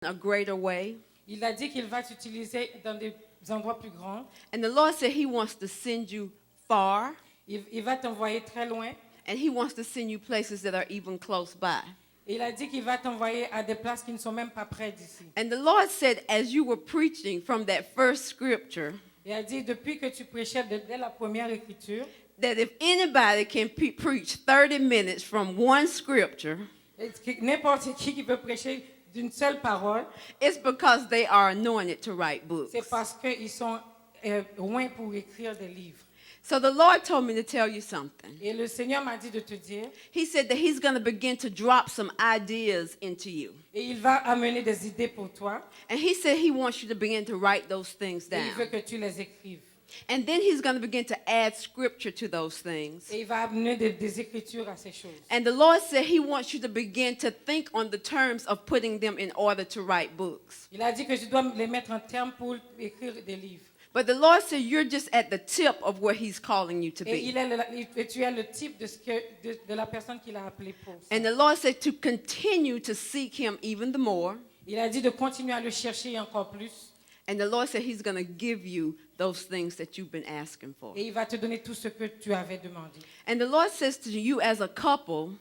a greater way. Il a dit qu'il va t'utiliser dans des endroits plus grands. And the Lord said he wants to send you far. Il va t'envoyer très loin. And he wants to send you places that are even close by. Et il a dit qu'il va t'envoyer à des places qui ne sont même pas près d'ici. And the Lord said, as you were preaching from that first scripture, Il a dit, depuis que tu prêchais dès la première écriture, that if anybody can preach 30 minutes from one scripture, n'importe qui peut prêcher d'une seule parole, it's because they are anointed to write books. c'est parce qu'ils sont loin pour écrire des livres. So the Lord told me to tell you something. Et le Seigneur m'a dit de te dire, He said that he's going to begin to drop some ideas into you. et il va amener des idées pour toi, And he said he wants you to begin to write those things et il veut down. que tu les écrives. And then he's going to begin to add scripture to those things. Et il va amener des écritures à ces choses. And the Lord said he wants you to begin to think on the terms of putting them in order to write books. Il a dit que je dois les mettre en termes pour écrire des livres. But the Lord said you're just at the tip of where he's calling you to Et be. tu es le type de la personne qu'il a appelé pour ça. And the Lord said to continue to seek him even the more. Il a dit de continuer à le chercher encore plus. And the Lord said he's going to give you those things that you've been asking for. Et il va te donner tout ce que tu avais demandé. And the Lord says to you as a couple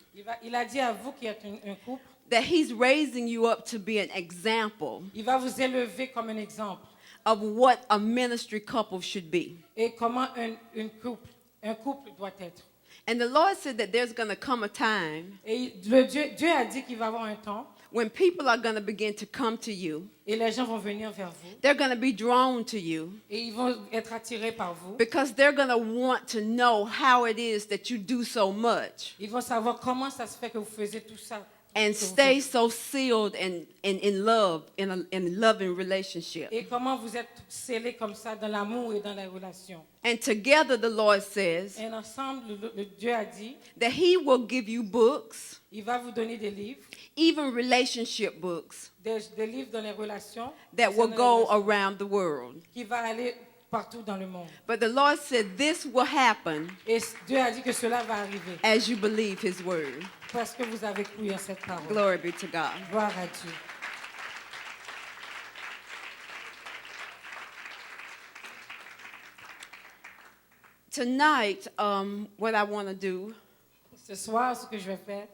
Il a dit à vous qui êtes un couple, that he's raising you up to be an example il va vous élever comme un exemple. of what a ministry couple should be. Et comment un couple doit être. And the Lord said that there's going to come a time Et Dieu a dit qu'il va y avoir un temps when people are going to begin to come to you. et les gens vont venir vers vous They're going to be drawn to you et ils vont être attirés par vous. because they're going to want to know how it is that you do so much Ils vont savoir comment ça se fait que vous faisiez tout ça. and stay so sealed and in love, in a loving relationship. Et comment vous êtes scellés comme ça dans l'amour et dans la relation. And together the Lord says Et ensemble, Dieu a dit, that he will give you books, il va vous donner des livres, even relationship books, des livres dans les relations, that will dans les go relations, around the world. qui va aller partout dans le monde. But the Lord said this will happen Et Dieu a dit que cela va arriver as you believe his word. parce que vous avez cru en cette parole. Glory be to God. Gloire à Dieu. Tonight, what I want to do Ce soir, ce que je vais faire,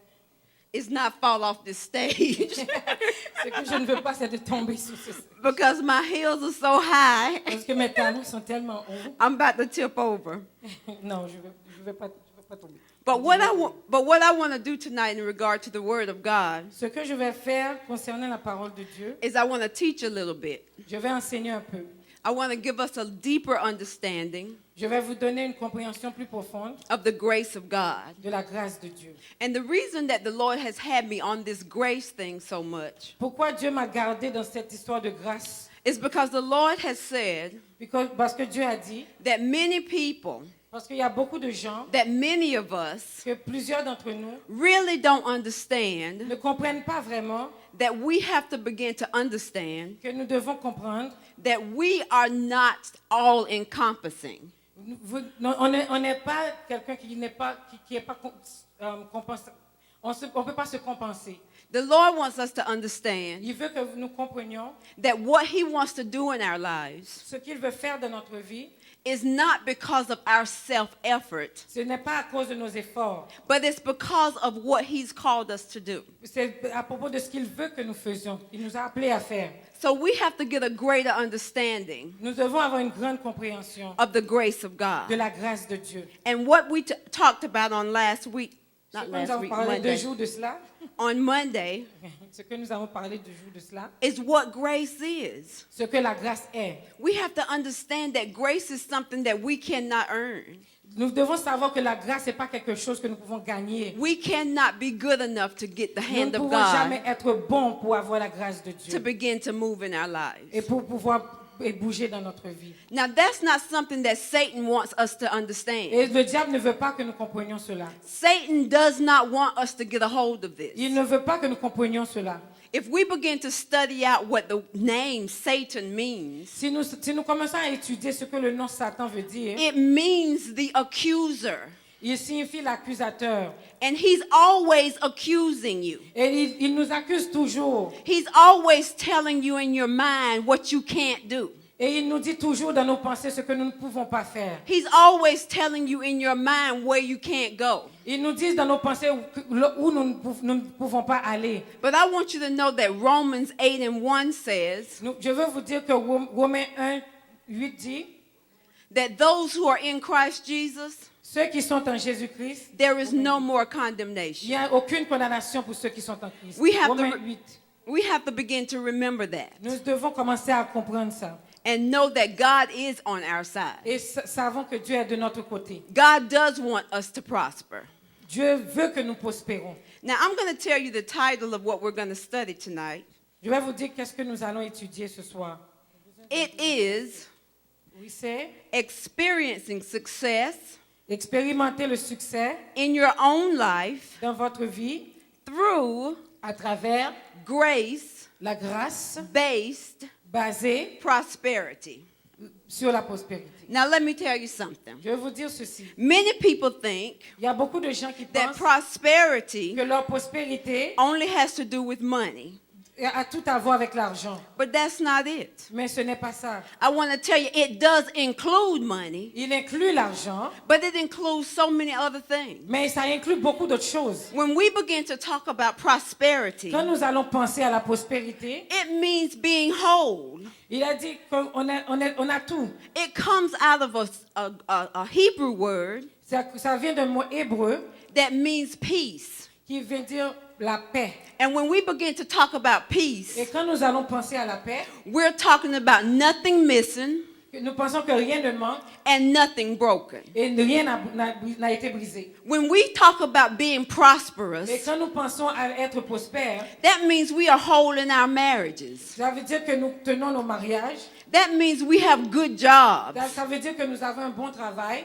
is not fall off this stage ce que je ne veux pas, c'est de tomber sur ce because my heels are so high. parce que mes talons sont tellement hauts. I'm about to tip over. Non, je vais pas tomber. But what I want to do tonight in regard to the word of God Ce que je vais faire concernant la parole de Dieu, is I want to teach a little bit. je vais enseigner un peu. I want to give us a deeper understanding Je vais vous donner une compréhension plus profonde of the grace of God. de la grâce de Dieu. And the reason that the Lord has had me on this grace thing so much Pourquoi Dieu m'a gardé dans cette histoire de grâce? is because the Lord has said Parce que Dieu a dit, that many people, parce qu'il y a beaucoup de gens, that many of us que plusieurs d'entre nous really don't understand ne comprennent pas vraiment that we have to begin to understand que nous devons comprendre. that we are not all encompassing. On n'est pas quelqu'un qui n'est pas compensé. On ne peut pas se compenser. The Lord wants us to understand Il veut que nous comprenions that what he wants to do in our lives ce qu'il veut faire dans notre vie. is not because of our self-effort, Ce n'est pas à cause de nos efforts. but it's because of what he's called us to do. C'est à propos de ce qu'il veut que nous faisions. Il nous a appelés à faire. So we have to get a greater understanding Nous devons avoir une grande compréhension of the grace of de God. la grâce de Dieu. And what we talked about on last week, Ce not que nous last avons week, parlé deux Monday, jours de cela, on Monday, ce que nous avons parlé deux jours de cela, is what grace is. ce que la grâce est. We have to understand that grace is something that we cannot earn. Nous devons savoir que la grâce n'est pas quelque chose que nous pouvons gagner. We cannot be good enough to get the Nous ne hand of pouvons jamais God être bons pour avoir la grâce de to Dieu begin to move in our et lives. pour pouvoir bouger dans notre vie. Now, that's not something that Satan wants us to understand. Et le diable ne veut pas que nous comprenions cela. Satan does not want us to get a hold of this. Il ne veut pas que nous comprenions cela. If we begin to study out what the name Satan means, Si nous commençons à étudier ce que le nom Satan veut dire, it means the accuser. Il signifie l'accusateur. And he's always accusing you. Et il nous accuse toujours. He's always telling you in your mind what you can't do. Et il nous dit toujours dans nos pensées ce que nous ne pouvons pas faire. He's always telling you in your mind where you can't go. Il nous dit dans nos pensées où nous ne pouvons pas aller. But I want you to know that Romans 8:1 says Je veux vous dire que Romains 1:8 dit, that those who are in Christ Jesus, ceux qui sont en Jésus-Christ, there is no more il condemnation. n'y a aucune condamnation pour ceux qui sont en Christ. We have Romains to- 8. We have to begin to remember that Nous devons commencer à comprendre ça. and know that God is on our side. Et savons que Dieu est de notre côté. God does want us to prosper. Dieu veut que nous prospérons. Now, I'm going to tell you the title of what we're going to study tonight. Je vais vous dire qu'est-ce que nous allons étudier ce soir. It is Oui, c'est experiencing success expérimenter le succès in your own life dans votre vie through à travers grace la grâce based basée prosperity. sur la prospérité. Now, let me tell you something. Je vais vous dire ceci. Many people think Il y a beaucoup de gens qui that pensent prosperity que leur prospérité only has to do with money, a tout à voir avec l'argent. but that's not it. Mais ce n'est pas ça. I want to tell you, it does include money, Il inclut l'argent, but it includes so many other things. mais ça inclut beaucoup d'autres choses. When we begin to talk about prosperity, Quand nous allons penser à la prospérité, it means being whole. il a dit qu'on a tout. It comes out of a Hebrew word Ça vient d'un mot hébreu that means peace. qui veut dire la paix. And when we begin to talk about peace, Et quand nous allons penser à la paix, we're talking about nothing missing nous pensons que rien ne manque and nothing broken. et rien n'a été brisé. When we talk about being prosperous, Et quand nous pensons à être prospères, that means we are whole in our marriages. ça veut dire que nous tenons nos mariages. That means we have good jobs. Ça veut dire que nous avons un bon travail.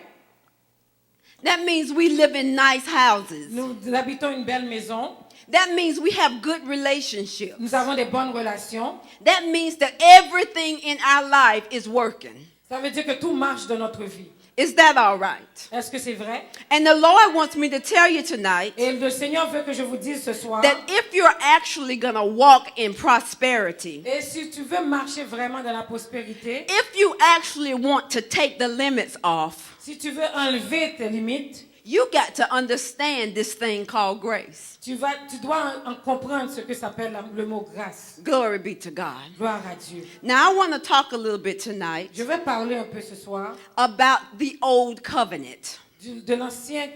That means we live in nice houses. Nous habitons une belle maison. That means we have good relationships. Nous avons des bonnes relations. That means that everything in our life is working. Ça veut dire que tout marche dans notre vie. Is that all right? Est-ce que c'est vrai? And the Lord wants me to tell you tonight Et le Seigneur veut que je vous dise ce soir. that if you're actually going to walk in prosperity, Et si tu veux marcher vraiment dans la prospérité, if you actually want to take the limits off, si tu veux enlever tes limites, you got to understand this thing called grace. tu dois en comprendre ce que s'appelle le mot grâce. Glory be to God. Gloire à Dieu. Now, I want to talk a little bit tonight Je vais parler un peu ce soir about the old covenant. de l'Ancien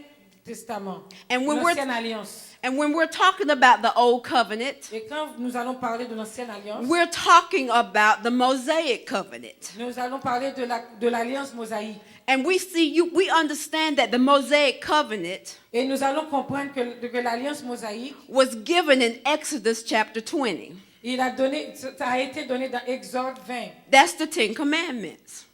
Testament, And when we're- l'Ancienne Alliance. And when we're talking about the old covenant, Et quand nous allons parler de l'Ancienne Alliance, we're talking about the Mosaic covenant. nous allons parler de l'Alliance mosaïque. And we understand that the Mosaic covenant Et nous allons comprendre que l'Alliance mosaïque, was given in Exodus chapter 20. ça a été donné dans Exode 20. That's the 10 Commandments.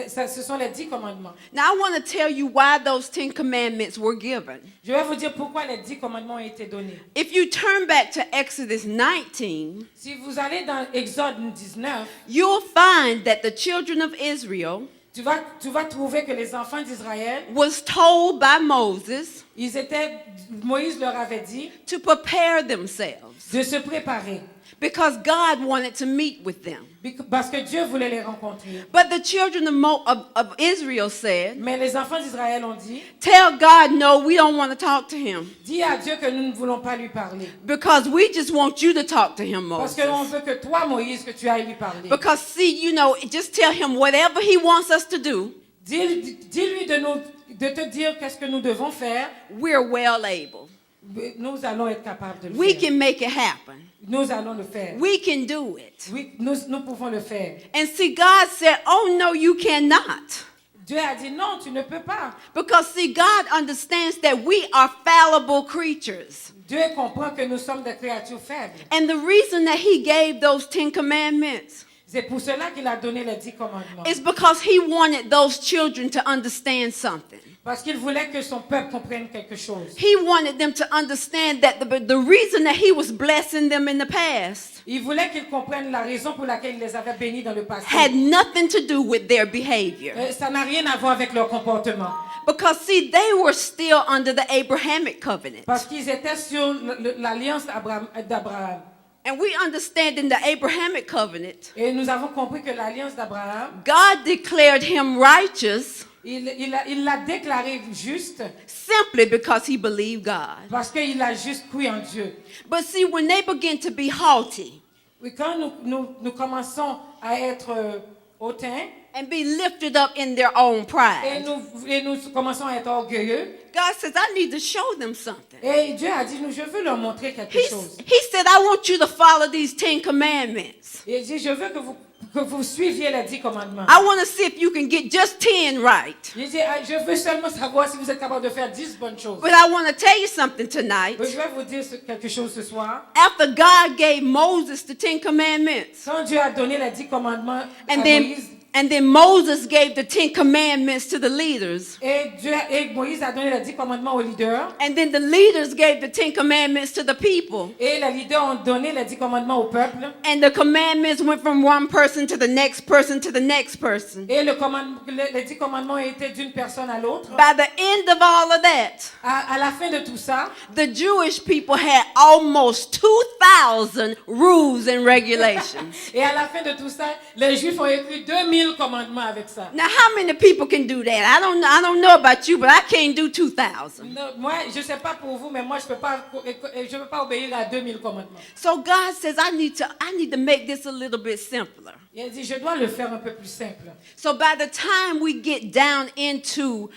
Ce sont les 10 commandements. Now, I want to tell you why those 10 Commandments were given. Je vais vous dire pourquoi les 10 commandements ont été donnés. If you turn back to Exodus 19, Si vous allez dans Exode 19, you'll find that the children of Israel tu vas trouver que les enfants d'Israël, was told by Moses Moïse leur avait dit to prepare themselves de se préparer because God wanted to meet with them. parce que Dieu voulait les rencontrer. But the children of Israel said, Mais les enfants d'Israël ont dit, tell God, no, we don't want to talk to him dis à Dieu que nous ne voulons pas lui parler. because we just want you to talk to him, Parce Moses. qu'on veut que toi, Moïse, que tu ailles lui parler. Because see, just tell him whatever he wants us to do, Dis-lui de te dire qu'est-ce que nous devons faire. we're well able. Nous allons être capables de le We faire. can make it happen. Nous allons le faire. We can do it. Oui, nous pouvons le faire. And see, God said, oh, no, you cannot. Dieu a dit non, tu ne peux pas. Because see, God understands that we are fallible creatures. Dieu comprend que nous sommes des créatures faibles. And the reason that he gave those 10 commandments C'est pour cela qu'il a donné les 10 commandements. It's because he wanted those children to understand something. Parce qu'il voulait que son peuple comprenne quelque chose. He wanted them to understand that the reason that he was blessing them in the past Il voulait qu'ils comprennent la raison pour laquelle il les avait bénis dans le passé. had nothing to do with their behavior. Ça n'a rien à voir avec leur comportement. Because, see, they were still under the Abrahamic covenant. Parce qu'ils étaient sur l'alliance d'Abraham. And we understand in the Abrahamic covenant, Et nous avons compris que l'alliance d'Abraham, God declared him righteous il l'a déclaré juste simply because he believed God. parce qu'il a juste cru en Dieu. But see, when they begin to be haughty Oui, quand nous commençons à être hautains and be lifted up in their own et pride, nous commençons à être orgueilleux, God says, I need to show them something. et Dieu a dit, je veux leur montrer quelque chose. He said, I want you to follow these 10 commandments. Et il dit, je veux que vous suiviez les 10 commandements. I want to see if you can get just 10 right. Il dit, je veux seulement savoir si vous êtes capable de faire 10 bonnes choses. But I want to tell you something tonight. Mais je vais vous dire quelque chose ce soir. After God gave Moses the 10 commandments, Quand Dieu a donné les 10 commandements à Moïse, and then Moses gave the 10 commandments to the leaders, et Moïse a donné les 10 commandements aux leaders, and then the leaders gave the 10 commandments to the people, et les leaders ont donné les 10 commandements au peuple, and the commandments went from one person to the next person to the next person. et les 10 commandements étaient d'une personne à l'autre. By the end of all of that, À la fin de tout ça, the Jewish people had almost 2,000 rules and regulations. et à la fin de tout ça, les Juifs ont écrit 2000 commandements avec ça. Now, how many people can do that? I don't know about you, but I can't do 2,000. Non, moi, je ne sais pas pour vous, mais moi, je peux pas obéir à 2000 commandements. So God says, I need to make this a little bit simpler. Il a dit, je dois le faire un peu plus simple. So by the time we get down into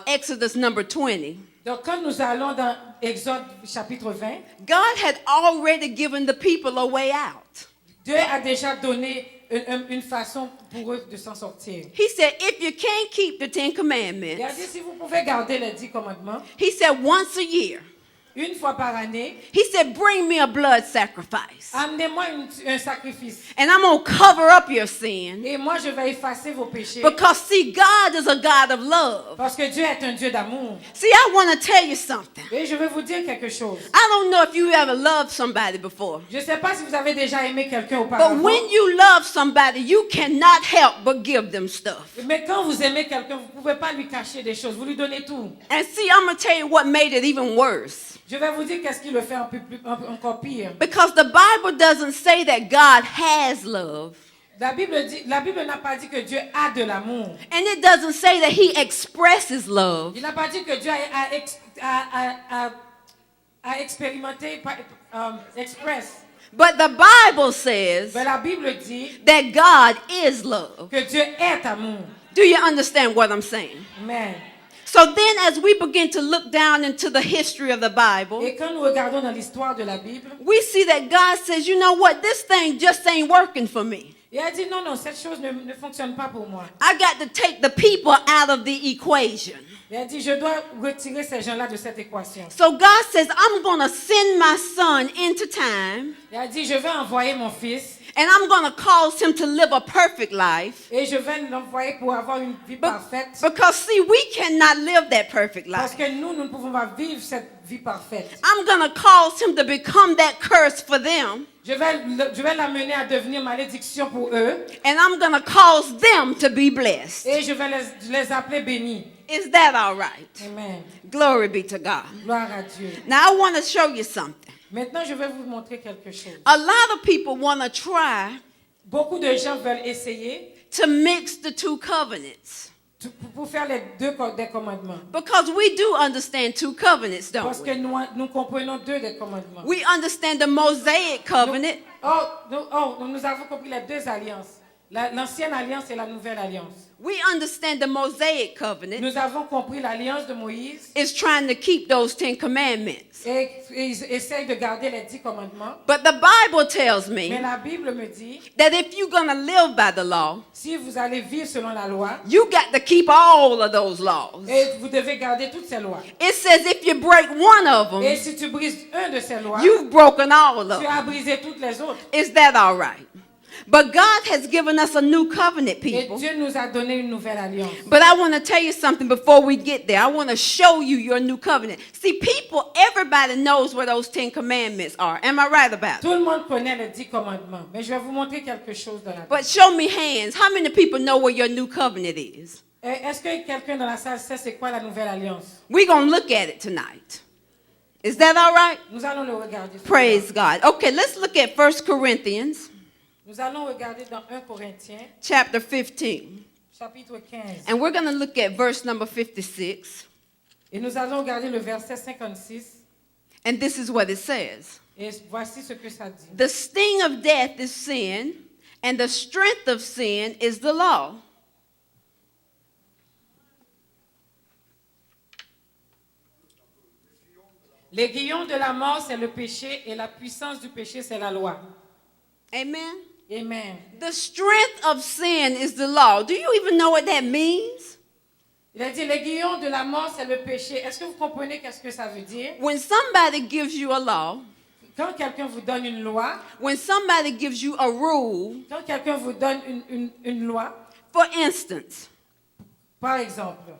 Exodus number 20, Donc, quand nous allons dans Exode chapitre 20, God had already given the people a way out. Dieu a déjà donné une façon pour eux de s'en sortir. He said, if you can't keep the 10 Il a commandments, dit, si vous pouvez garder les 10 commandements, he said, once a year, une fois par année, he said, bring me a blood sacrifice. amenez-moi un sacrifice. And I'm going to cover up your sin. Et moi, je vais effacer vos péchés. Because, see, God is a God of love. Parce que Dieu est un Dieu d'amour. See, I want to tell you something. Et je vais vous dire quelque chose. I don't know if you ever loved somebody before. Je ne sais pas si vous avez déjà aimé quelqu'un But auparavant. when you love somebody, you cannot help but give them stuff. Mais quand vous aimez quelqu'un, vous ne pouvez pas lui cacher des choses. Vous lui donnez tout. And see, I'm going to tell you what made it even worse. Je vais vous dire qu'est-ce qui le fait encore pire. Because the Bible doesn't say that God has love. La Bible n'a pas dit que Dieu a de l'amour. And it doesn't say that he expresses love. Il n'a pas dit que Dieu a expérimenté, express. But the Bible says Mais la Bible dit that God is love. que Dieu est amour. Do you understand what I'm saying? Amen. So then as we begin to look down into the history of the Bible, Et quand nous regardons dans l'histoire de la Bible, we see that God says, you know what, this thing just ain't working for me. il a dit non, cette chose ne fonctionne pas pour moi. I got to take the people out of the equation. Il a dit je dois retirer ces gens-là de cette équation. So God says, I'm going to send my son into time, Il a dit je vais envoyer mon fils and I'm going to cause him to live a perfect life. et je vais l'envoyer pour avoir une vie parfaite. Because, see, we cannot live that perfect Parce life. que nous ne pouvons pas vivre cette vie parfaite. I'm going to cause him to become that curse for them, Je vais l'amener à devenir malédiction pour eux and I'm going to cause them to be blessed. et je vais les appeler bénis. Is that all right? Amen. Glory be to God. Gloire à Dieu. Now, I want to show you something. Maintenant, je vais vous montrer quelque chose. A lot of people want to try Beaucoup de gens veulent essayer to mix the two covenants. pour faire les des commandements. Because we do understand two covenants, don't Parce que we? nous comprenons deux des commandements. We understand the Mosaic covenant, Nous avons compris les deux alliances. L'ancienne alliance et la nouvelle alliance. we understand the Mosaic covenant Nous avons compris l'alliance de Moïse is trying to keep those 10 commandments. et ils essayent de garder les 10 commandements. But the Bible tells Mais me la Bible me dit, that if you're going to live by the law, si vous allez vivre selon la loi, you got to keep all of those laws. et vous devez garder toutes ces lois. It says if you break one of Et them, si tu brises un de ces lois, you've broken all of tu them. as brisé toutes les autres. Is that all right? But God has given us a new covenant, Et people. Dieu nous a donné une nouvelle alliance. But I want to tell you something before we get there. I want to show you your new covenant. See, people, everybody knows what those 10 commandments are. Am I right about it? Tout le monde connaît les 10 commandements, mais je vais vous montrer quelque chose dans la Bible. But show me hands. How many people know what your new covenant is? Est-ce que quelqu'un dans la salle sait c'est quoi la nouvelle alliance? We're going to look at it tonight. Is that all right? Nous allons le regarder. Praise God. Okay, let's look at 1 Corinthians Nous allons regarder dans 1 Corinthiens, chapter 15. chapitre 15. And we're going to look at verse number 56. Et nous allons regarder le verset 56. And this is what it says. Et voici ce que ça dit. The sting of death is sin, and the strength of sin is the law. L'aiguillon de la mort, c'est le péché, et la puissance du péché, c'est la loi. Amen. Amen. The strength of sin is the law. Do you even know what that means? Il a dit, l'aiguillon de la mort, c'est le péché. Est-ce que vous comprenez qu'est-ce que ça veut dire? When somebody gives you a law, Quand quelqu'un vous donne une loi, when somebody gives you a rule, quand quelqu'un vous donne une loi, for instance, par exemple,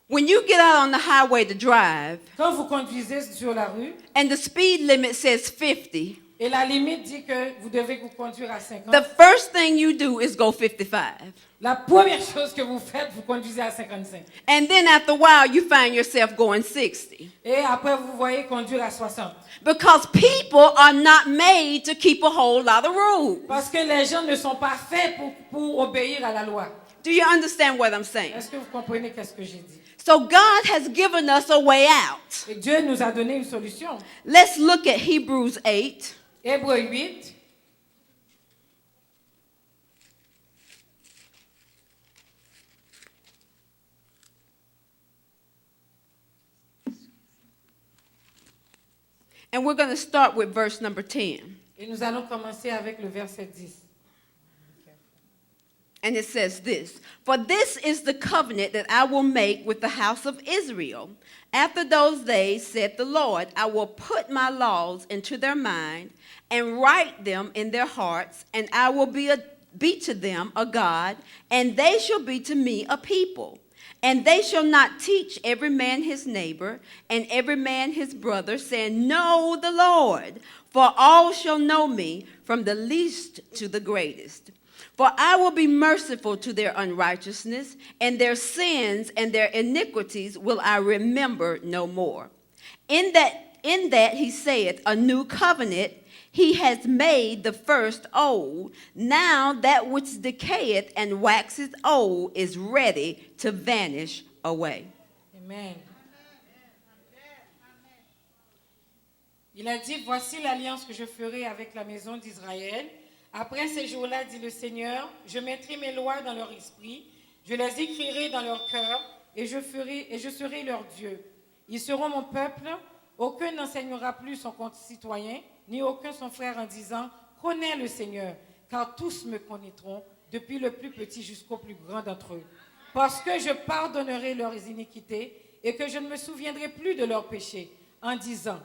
when you get out on the highway to drive quand vous conduisez sur la rue, and the speed limit says 50, et la limite dit que vous devez vous conduire à 50, the first thing you do is go 55. la première chose que vous faites, vous conduisez à 55. And then after a while, you find yourself going 60. Et après, vous voyez conduire à 60. Because people are not made to keep a whole lot of rules. Parce que les gens ne sont pas faits pour obéir à la loi. Do you understand what I'm saying? Est-ce que vous comprenez qu'est-ce que j'ai dit? So God has given us a way out. Et Dieu nous a donné une solution. Let's look at Hebrews 8. Hébreux 8. And we're going to start with verse number 10. Et nous allons commencer avec le verset 10. And it says this: For this is the covenant that I will make with the house of Israel. After those days, said the Lord, I will put my laws into their mind and write them in their hearts, and I will be to them a God, and they shall be to me a people. And they shall not teach every man his neighbor and every man his brother, saying, Know the Lord, for all shall know me, from the least to the greatest. For I will be merciful to their unrighteousness, and their sins and their iniquities will I remember no more. In that he saith, A new covenant he has made the first old. Now that which decayeth and waxeth old is ready to vanish away. Amen. Il a dit, voici l'alliance que je ferai avec la maison d'Israël. Après ces jours-là, dit le Seigneur, je mettrai mes lois dans leur esprit, je les écrirai dans leur cœur, et je serai leur Dieu. Ils seront mon peuple. Aucun n'enseignera plus son concitoyen, ni aucun son frère en disant, connais le Seigneur, car tous me connaîtront, depuis le plus petit jusqu'au plus grand d'entre eux. Parce que je pardonnerai leurs iniquités, et que je ne me souviendrai plus de leurs péchés, en disant,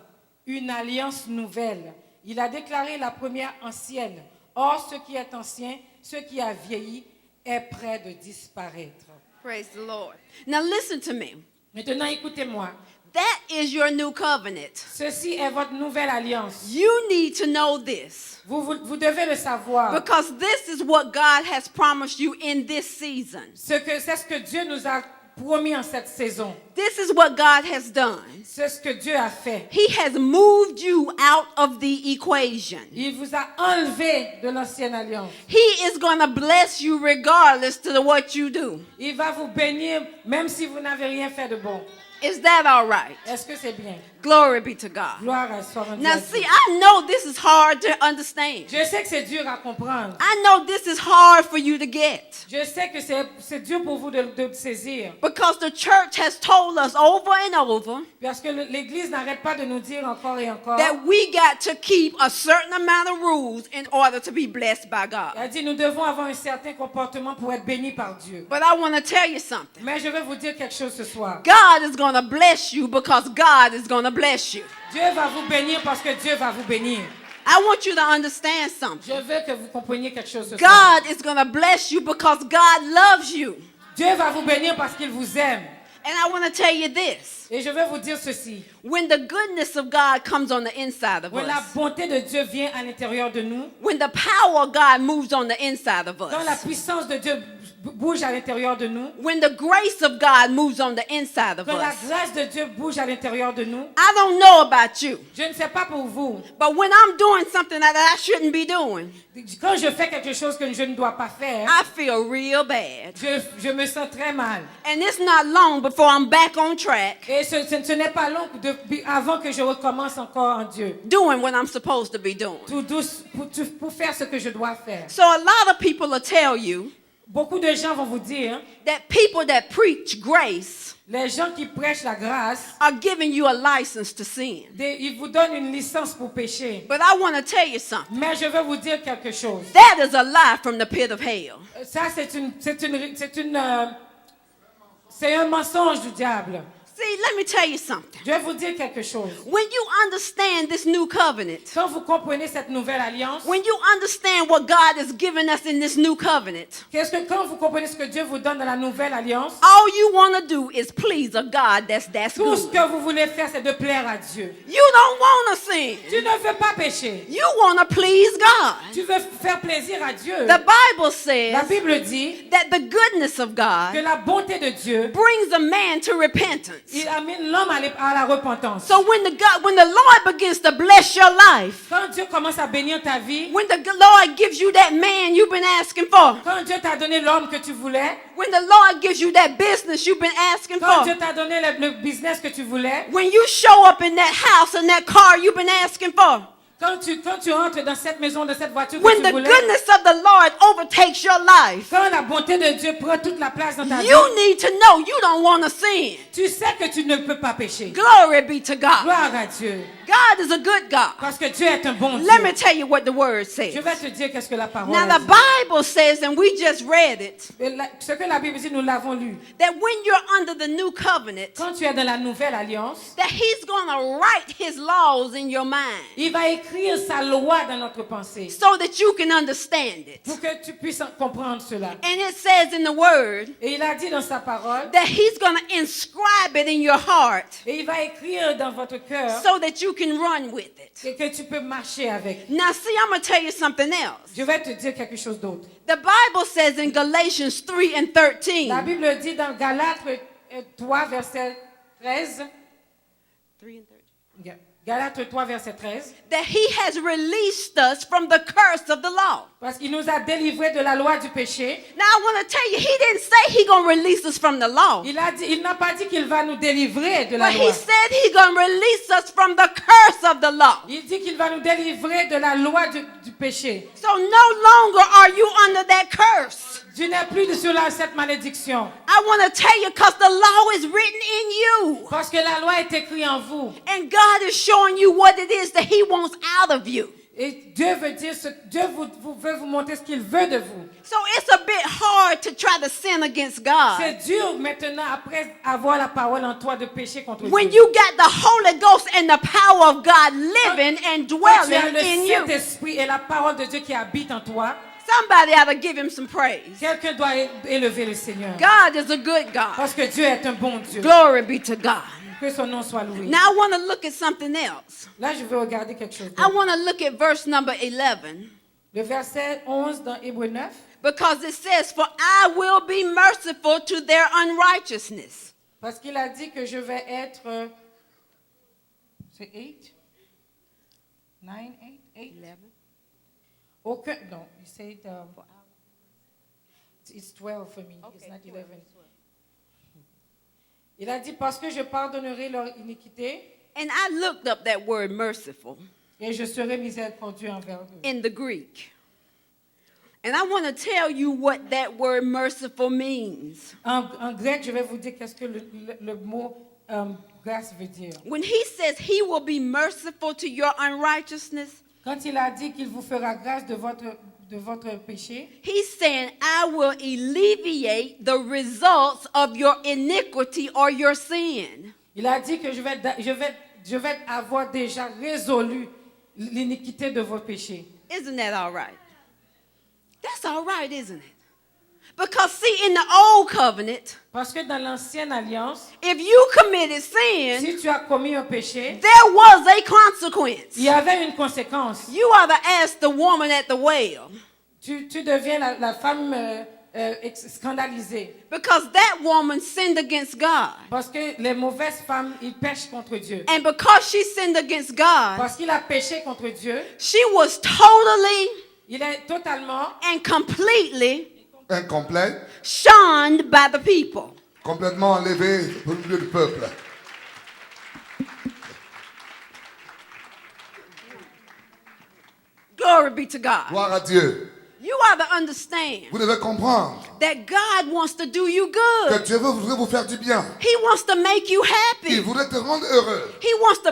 une alliance nouvelle. Il a déclaré la première ancienne. Or, ce qui est ancien, ce qui a vieilli, est près de disparaître. Praise the Lord. Now listen to me. Maintenant, écoutez-moi. That is your new covenant. Ceci est votre nouvelle alliance. You need to know this. Vous devez le savoir. Because this is what God has promised you in this season. C'est ce que Dieu nous a promis en cette saison. This is what God has done. C'est ce que Dieu a fait. He has moved you out of the equation. Il vous a enlevé de l'ancienne alliance. He is going to bless you regardless to what you do. Il va vous bénir même si vous n'avez rien fait de bon. Is that all right? Est-ce que c'est bien? Glory be to God. Gloire à soit rendue Now à see, Dieu. I know this is hard to understand. Je sais que c'est dur à comprendre. I know this is hard for you to get. Je sais que c'est dur pour vous de saisir. Because the church has told us over and over Parce que l'Église n'arrête pas de nous dire encore et encore. that we got to keep a certain amount of rules in order to be blessed by God. Elle dit nous devons avoir un certain comportement pour être bénis par Dieu. But I want to tell you something. Mais je vais vous dire quelque chose ce soir. God is going to bless you because God is going to bless you. Dieu va vous bénir parce que Dieu va vous bénir. I want you to understand something. Je veux que vous compreniez quelque chose ce soir. God is going to bless you because God loves you. Dieu va vous bénir parce qu'il vous aime. And I want to tell you this. Et je vais vous dire ceci. When the goodness of God comes on the inside of Quand la us, bonté de Dieu vient à l'intérieur de nous, when the power of God moves on the inside of quand la us, puissance de Dieu bouge à l'intérieur de nous, when the grace of God moves on the inside of quand la us, grâce de Dieu bouge à l'intérieur de nous, I don't know about you, je ne sais pas pour vous, but when I'm doing something that I shouldn't be doing, quand je fais quelque chose que je ne dois pas faire, I feel real bad. je me sens très mal. And it's not long before I'm back on track Et ce n'est pas long avant que je recommence encore en Dieu. doing what I'm supposed to be doing. Tout douce pour faire ce que je dois faire. So a lot of people will tell you Beaucoup de gens vont vous dire, that people that preach grace les gens qui prêchent la grâce, are giving you a license to sin. ils vous donnent une licence pour pécher. But I want to tell you something. Mais je vais vous dire quelque chose. That is a lie from the pit of hell. Ça, c'est un mensonge du diable. See, let me tell you something. Je vais vous dire quelque chose. When you understand this new covenant, Quand vous comprenez cette nouvelle alliance, when you understand what God has given us in this new covenant, quand vous comprenez ce que Dieu vous donne dans la nouvelle alliance, all you want to do is please a God that's tout ce good. que vous voulez faire, c'est de plaire à Dieu. You don't want to sin. Tu ne veux pas pécher. You want to please God. Tu veux faire plaisir à Dieu. The Bible La says Bible dit that the goodness of que God la bonté de Dieu, brings a man to repentance. il amène l'homme à la repentance. So when the Lord begins to bless your life, Quand Dieu commence à bénir ta vie, when the Lord gives you that man you've been asking for, quand Dieu t'a donné l'homme que tu voulais, when the Lord gives you that business you've been asking quand Dieu for, t'a donné le business que tu voulais, when you show up in that house and that car you've been asking for, quand tu entres dans cette maison, dans cette voiture que when tu the voulais, goodness of the Lord overtakes your life, quand la bonté de Dieu prend toute la place dans ta vie, you need to know you don't want to sin. tu sais que tu ne peux pas pécher. Glory be to God. Gloire à Dieu. God is a good God. Parce que Dieu est un bon Dieu. Let me tell you what the word Je says. vais te dire qu'est-ce que la parole Now, a the dit. Bible says, and we just read it, Ce que la Bible dit, nous l'avons lu. that when you're under the new covenant, Quand tu es dans la nouvelle alliance, that He's going to write His laws in your mind il va écrire sa loi dans notre pensée so that you can understand it. pour que tu puisses comprendre cela. And it says in the word Et il a dit dans sa parole, that He's going to inscribe it in your heart et il va écrire dans votre cœur so that you can run with it. et que tu peux marcher avec. Now, see, I'm going to tell you something else. Je vais te dire quelque chose d'autre. The Bible says in Galatians 3 and 13, La Bible dit dans Galates 3, verset 13, 3 and 13, Galates 3, verset 13, that He has released us from the curse of the law. parce qu'il nous a délivrés de la loi du péché. Now, I want to tell you, He didn't say He's going to release us from the law. Il n'a pas dit qu'il va nous délivrer de la But loi. He said He's going to release us from the curse of the law. Il dit qu'il va nous délivrer de la loi du péché. So no longer are you under that curse. Tu n'es plus sur cette malédiction. I want to tell you because the law is written in you. Parce que la loi est écrite en vous. And God is showing you what it is that He wants out of you. Et Dieu veut dire Dieu veut vous montrer ce qu'il veut de vous. So it's a bit hard to try to sin against God C'est dur maintenant, après avoir la parole en toi, de pécher contre when Dieu. you got the Holy Ghost and the power of God living and Quand tu as dwelling le in you. Saint-Esprit et la parole de Dieu qui habite en toi, Somebody ought to give Him some praise. quelqu'un doit élever le Seigneur. God is a good God. Parce que Dieu est un bon Dieu. Glory be to God. Que son nom soit loué. Now I want to look at something else. Là, je veux regarder quelque chose I d'autre. want to look at verse number 11 Le verset 11 dans Hébreux 9. because it says, "For I will be merciful to their unrighteousness." Parce qu'il a dit que je vais être... c'est 8? 9, 8? 8? Aucun... Non, il said... it's 12 for me. It's not 11. Il a dit, parce que je pardonnerai leur iniquité And I looked up that word merciful et je serai miséricordieux envers eux. in the Greek. And I want to tell you what that word merciful means. En grec, je vais vous dire qu'est-ce que le mot grâce veut dire. When he says he will be merciful to your unrighteousness, Quand il a dit qu'il vous fera grâce de votre péché, he's saying, I will alleviate the results of your iniquity or your sin. il a dit que je vais avoir déjà résolu l'iniquité de vos péchés. Isn't that all right? That's all right, isn't it? Because see, in the old covenant, Parce que dans l'ancienne alliance, if you committed sin, si tu as commis un péché, there was a consequence. il y avait une conséquence. You are to ask the woman at the well, Tu deviens la femme scandalisée. because that woman sinned against God. Parce que les mauvaises femmes, ils pêchent contre Dieu. And because she sinned against God, Parce qu'il a péché contre Dieu, she was totally il est totalement and completely Incomplet, shunned by the people. complètement enlevé au milieu du peuple. Glory be to God. Gloire à Dieu. You are to understand Vous devez comprendre that God wants to do you que good. Dieu voudrait vous faire du bien. He wants to make you Il happy. voudrait te rendre heureux. He wants to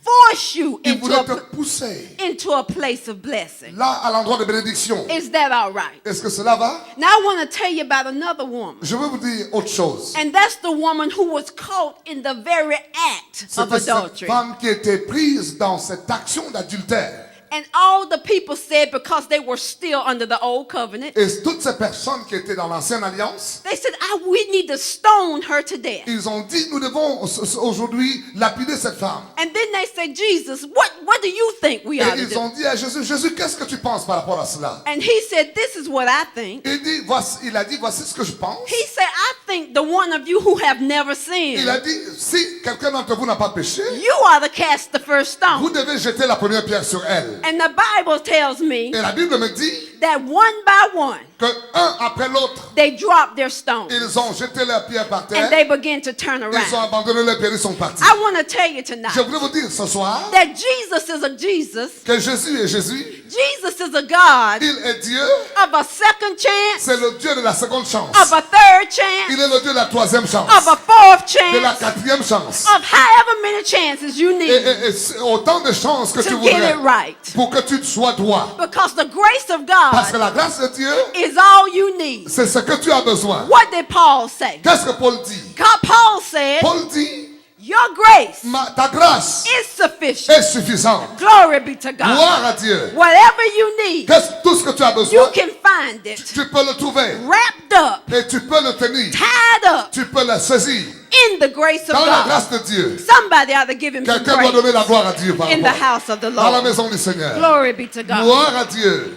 force you Il into voudrait te a, pousser into a place of blessing. là à l'endroit de bénédiction. Is that all right? Est-ce que cela va? Now I want to tell you about another woman. Je veux vous dire autre chose. And that's the woman who was caught in the very act of C'était cette adultery. femme qui était prise dans cette action d'adultère. And all the people said, because they were still under the old covenant, Et toutes ces personnes qui étaient dans l'ancienne alliance, they said, we need to stone her to death. ils ont dit, nous devons aujourd'hui lapider cette femme. And then they said, Jesus, what do you think we ought Et to ils do? ont dit à Jésus, Jésus, qu'est-ce que tu penses par rapport à cela? And he said, this is what I think. Il a dit, voici ce que je pense. He said, I think the one of you who have never Il a sinned, dit, si quelqu'un d'entre vous n'a pas péché, you are to cast the first vous stone. devez jeter la première pierre sur elle. And the Bible tells me Et la Bible me dit that one by one, que un après l'autre, they dropped their stone ils ont jeté leurs pierres par and terre, they began to turn ils ont around. abandonné leurs pierres, ils sont partis. I want to tell you Je tonight voulais vous dire ce soir that Jesus is a Jesus. que Jésus est Jésus, Jesus is a God il est Dieu, of a second chance, c'est le Dieu de la seconde chance. of a third chance, Il est le Dieu de la troisième chance, of a fourth de la chance, quatrième chance. of however many chances you Et, need et c'est autant de chances que tu to get voudrais it right. pour que tu sois droit. Because the grace of Parce que God la grâce de Dieu, is all you need. c'est ce que tu as besoin. What did Paul say? Qu'est-ce que Paul dit? Paul said, Paul dit, your grace ta grâce is sufficient. est suffisante. Glory be to God. Gloire à Dieu. Whatever you need, Tout ce que tu as you besoin, can find it tu peux le trouver. wrapped up, Et tu peux le tenir. tied up Tu peux le saisir. in the grace of Dans la God. grâce de Dieu. Somebody ought to give him some Quelqu'un doit donner la praise gloire à Dieu par in the rapport. house of the Dans la Lord. maison du Seigneur. Glory be to God. Gloire à Dieu.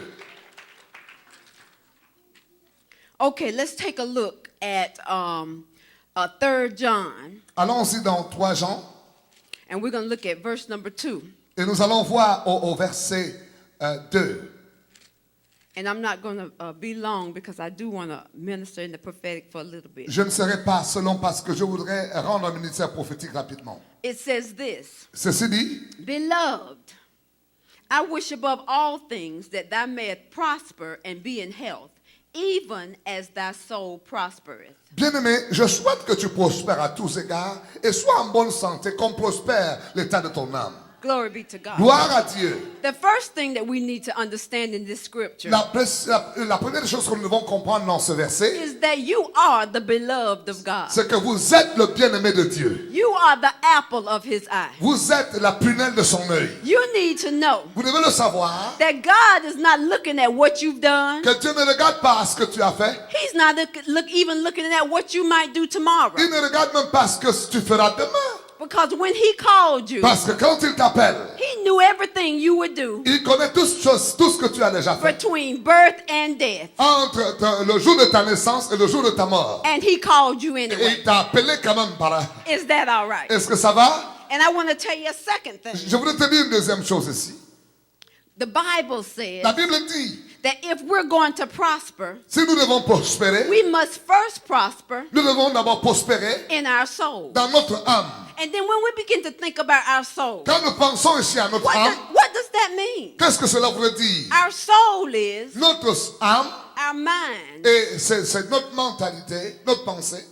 Okay, let's take a look at 3 John, Allons-y dans 3 Jean. and we're going to look at verse number 2. Et nous allons voir au verset 2. And I'm not going to be long because I do want to minister in the prophetic for a little bit. Je ne serai pas selon parce que je voudrais rendre un ministère prophétique rapidement. It says this, Ceci dit, Beloved, I wish above all things that thou mayest prosper and be in health, even as thy soul prospereth. bien-aimé, je souhaite que tu prospères à tous égards et sois en bonne santé comme prospère l'état de ton âme. Glory be to God. Gloire à Dieu. The first thing that we need to understand in this scripture La première chose que nous devons comprendre dans ce verset, is that you are the beloved of God. c'est que vous êtes le bien-aimé de Dieu. You are the apple of his eye. Vous êtes la prunelle de son œil. You need to know Vous devez le savoir that God is not looking at what you've done. que Dieu ne regarde pas ce que tu as fait. He's not even looking at what you might do tomorrow. Il ne regarde même pas ce que tu feras demain. Because when he called you, Parce que quand il t'appelle, he knew everything you would do il connaît tout ce que tu as déjà fait. between birth and death. Entre le jour de ta naissance et le jour de ta mort. And he called you Et anyway. il t'a appelé quand même par là. Is that all right? Est-ce que ça va? And I want to tell you a second thing. Je voudrais te dire une deuxième chose ici. The Bible says La Bible dit, that if we're going to prosper, si nous devons prospérer, we must first prosper nous devons d'abord prospérer in our soul. dans notre âme. And then when we begin to think about our soul, Quand nous pensons ici à notre âme, what does that mean? qu'est-ce que cela voudrait dire? Our soul is Notre âme, our mind, et c'est notre mentalité, notre pensée,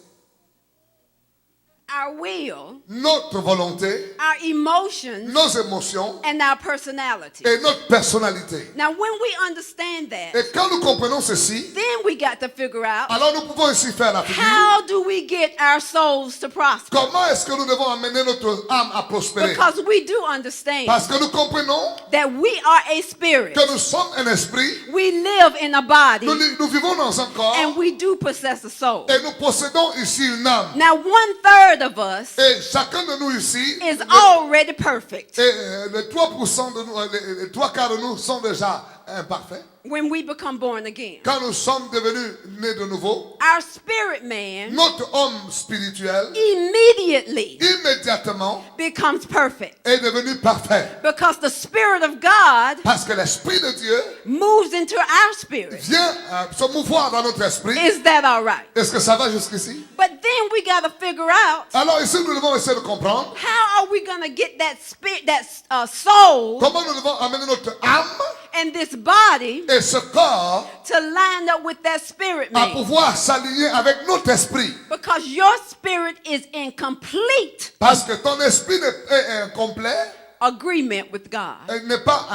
our will, notre volonté, our emotions, nos émotions and our personality. et notre personnalité. Now, when we understand that, Et quand nous comprenons ceci, then we got to figure out, Alors nous pouvons ici faire la figure. how do we get our souls to prosper? Comment est-ce que nous devons amener notre âme à prospérer? Because we do understand Parce que nous comprenons that we are a spirit. que nous sommes un esprit, We live in a body, nous vivons dans un corps and we do possess a soul. et nous possédons ici une âme. Now, 1/3 of us Et chacun de nous ici, is already perfect. les 3% de nous, les 3 quarts de nous sont déjà imparfaits. When we become born again, Quand nous sommes devenus nés de nouveau, our spirit man notre homme spirituel immediately immédiatement becomes perfect est devenu parfait. because the Spirit of God Parce que l'Esprit de Dieu moves into our spirit. vient se mouvoir dans notre esprit. Is that all right? Est-ce que ça va jusqu'ici? But then we got to figure out, Alors ici, nous devons essayer de comprendre how are we going to get that spirit, that soul comment nous devons amener notre âme and this body et ce corps to line up with that spirit à man? pouvoir s'aligner avec notre esprit. Because your spirit is in complete Parce que ton esprit est incomplet agreement with God. et n'est pas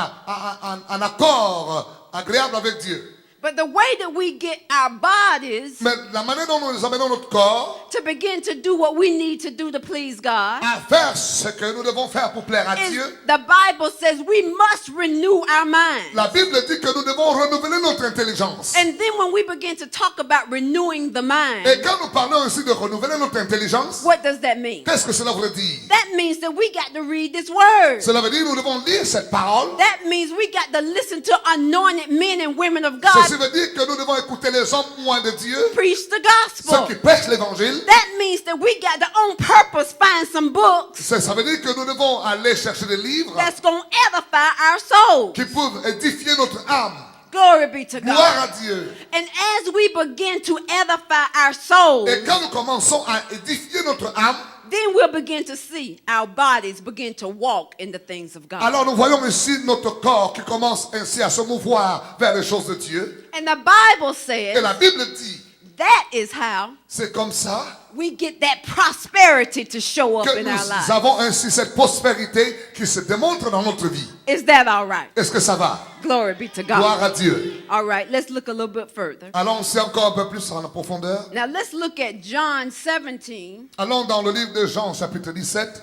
en accord agréable avec Dieu. But the way that we get our bodies Mais la manière dont nous amenons notre corps to begin to do what we need to do to please God à faire ce que nous devons faire pour plaire à is Dieu, the Bible says we must renew our minds. la Bible dit que nous devons renouveler notre intelligence. And then when we begin to talk about renewing the Et mind, quand nous parlons aussi de renouveler notre intelligence, what does that mean? qu'est-ce que cela veut dire? That means that we got to read this word. Cela veut dire que nous devons lire cette parole. That means we got to listen to anointed men and women of Ceci God veut dire que nous devons écouter les hommes moins de Dieu, preach the ceux gospel. qui prêchent l'évangile. That means that we got to on purpose find some books Ça veut dire que nous devons aller chercher des livres that's going to edify our soul. qui peuvent édifier notre âme. Glory be to Gloire God. à Dieu. And as we begin to edify our souls, Et quand nous commençons à édifier notre âme, then we'll begin to see our bodies begin to walk in the things of God. alors nous voyons ici notre corps qui commence ainsi à se mouvoir vers les choses de Dieu. And the Bible Et says la Bible dit, that is how c'est comme ça we get that prosperity to show up que in our nous lives. avons ainsi cette prospérité qui se démontre dans notre vie. Is that all right? Est-ce que ça va? Glory be to Gloire God. à Dieu. All right, let's look a little bit further. Allons-y encore un peu plus en profondeur. Now let's look at John 17, Allons dans le livre de Jean, chapitre 17,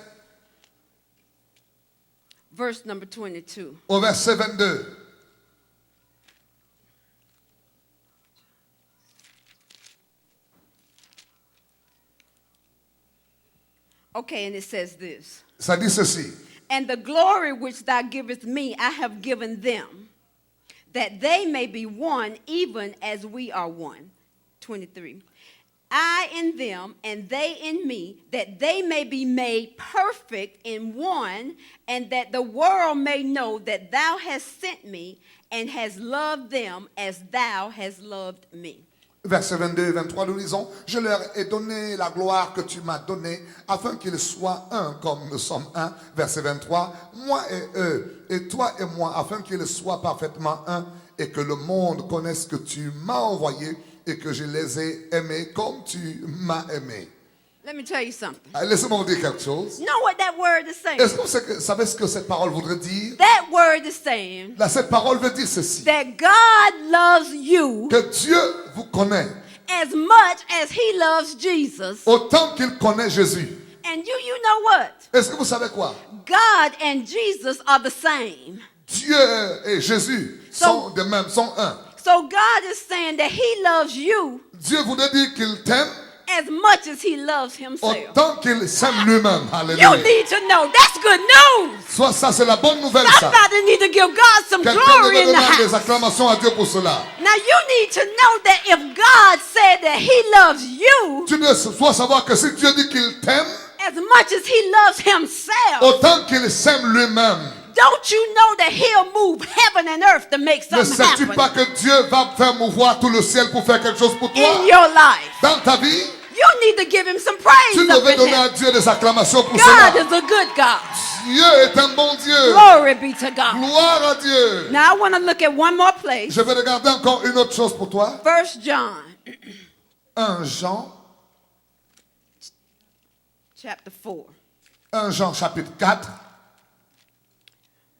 verse number 22. au verset 22. Okay, and it says this. Ça dit ceci. And the glory which thou givest me, I have given them, that they may be one, even as we are one. 23. I in them, and they in me, that they may be made perfect in one, and that the world may know that thou hast sent me, and hast loved them as thou hast loved me. Versets 22 et 23, nous lisons, je leur ai donné la gloire que tu m'as donnée, afin qu'ils soient un comme nous sommes un. Verset 23, moi et eux, et toi et moi, afin qu'ils soient parfaitement un, et que le monde connaisse que tu m'as envoyé, et que je les ai aimés comme tu m'as aimé. Let me tell you something. Laissez-moi vous dire quelque chose. You know what that word is saying? Est-ce que vous savez ce que cette parole voudrait dire? That word is saying Là, cette parole veut dire ceci, that God loves you que Dieu vous connaît as much as he loves Jesus. autant qu'il connaît Jésus. And you know what? Est-ce que vous savez quoi? God and Jesus are the same. Dieu et Jésus sont de même, sont un. So God is saying that he loves you Dieu voudrait dire qu'il t'aime as much as he loves himself. autant qu'il s'aime lui-même. You Alléluia. need to know. That's good news. Soit ça, c'est la bonne nouvelle, ça. Somebody need to give God some Quelqu'un glory devait in the donner des house. acclamations à Dieu pour cela. Now you need to know that if God said that he loves you Tu dois savoir que si Dieu dit qu'il t'aime, as much as he loves himself, autant qu'il s'aime lui-même. don't you know that he'll move heaven and earth to make Ne something sais-tu happen pas que Dieu va faire mouvoir tout le ciel pour faire quelque chose pour toi? in your life? Dans ta vie, You need to give him some praise tu up devais in donner here. à Dieu des acclamations pour God cela. is a good God. Dieu est un bon Dieu. Glory be to God. Gloire à Dieu. Now I want to look at one more place. Je vais regarder encore une autre chose pour toi. 1 John 1 Jean, chapter 4. 1 Jean chapitre 4.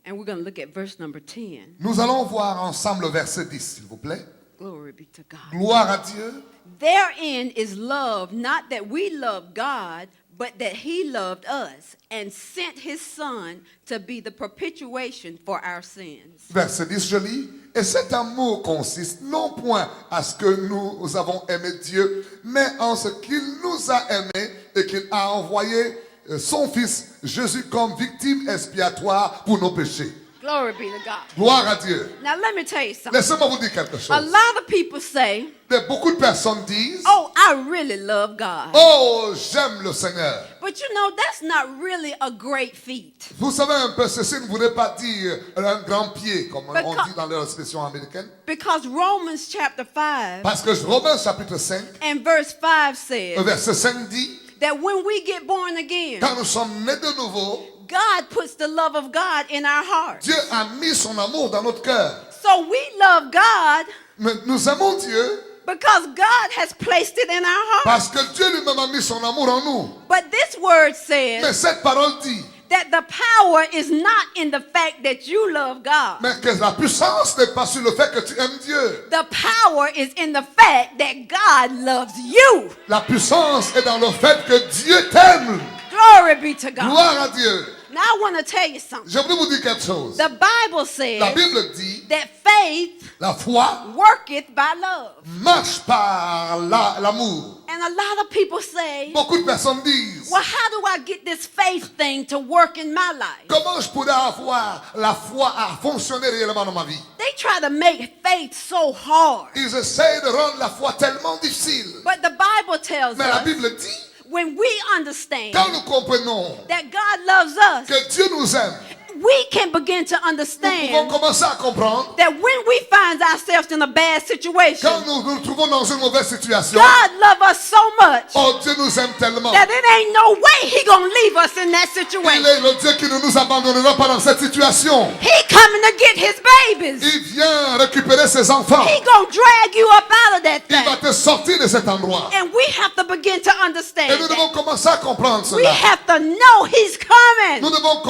And we're going to look at verse number 10. Nous allons voir ensemble le verset 10, s'il vous plaît. Glory be to God. Gloire à Dieu. Therein is love, not that we love God, but that he loved us and sent his son to be the propitiation for our sins. Verset 10, je lis. Et cet amour consiste non point à ce que nous avons aimé Dieu, mais en ce qu'il nous a aimés et qu'il a envoyé son Fils Jésus comme victime expiatoire pour nos péchés. Glory be to God. Gloire à Dieu. Now let me tell you something. Laissez-moi vous dire quelque A chose. lot of people say, Beaucoup de personnes disent, oh, I really love God. oh, j'aime le Seigneur. But you know, that's not really a great feat. Vous savez un peu, ceci ne voudrait pas dire un grand pied, comme on Because- dit dans l'expression américaine. Because Romans chapter 5 Parce que Romains chapitre 5, and verse 5 says verset 5 dit, that when we get born again, quand nous sommes nés de nouveau, God puts the love of God in our hearts. Dieu a mis son amour dans notre cœur. So we love God Mais nous aimons Dieu because God has placed it in our hearts. parce que Dieu lui-même a mis son amour en nous. But this word Mais says cette parole dit, that the power is not in the fact that you love God. mais que la puissance n'est pas sur le fait que tu aimes Dieu. The power is in the fact that God loves you. La puissance est dans le fait que Dieu t'aime. Glory be to God. Gloire à Dieu. Now I want to tell you something. Je voulais vous dire quelque chose. The Bible La says Bible dit, that faith la foi worketh by love. marche par l'amour. And a lot of people say, Beaucoup de personnes disent, well, how do I get this faith thing to work in my life? comment je pourrais avoir la foi à fonctionner réellement dans ma vie? They try to make faith so hard. Ils essayent de rendre la foi tellement difficile. But the Bible tells Mais la us Bible dit, when we understand quand nous comprenons that God loves us, que Dieu nous aime, we can begin to nous pouvons understand commencer à comprendre that when we find ourselves in a bad situation, quand nous nous trouvons dans une mauvaise situation. God loves us so much Oh, Dieu nous aime tellement. that it ain't no way He gonna leave us in that Il situation. est le Dieu qui ne nous abandonnera pas dans cette situation. He coming to get His babies. Il vient récupérer ses enfants. He gonna drag you up out of that Il va thing. te sortir de cet endroit. And we have to begin to Et understand nous devons that. commencer à comprendre We cela. have to know He's coming. Nous devons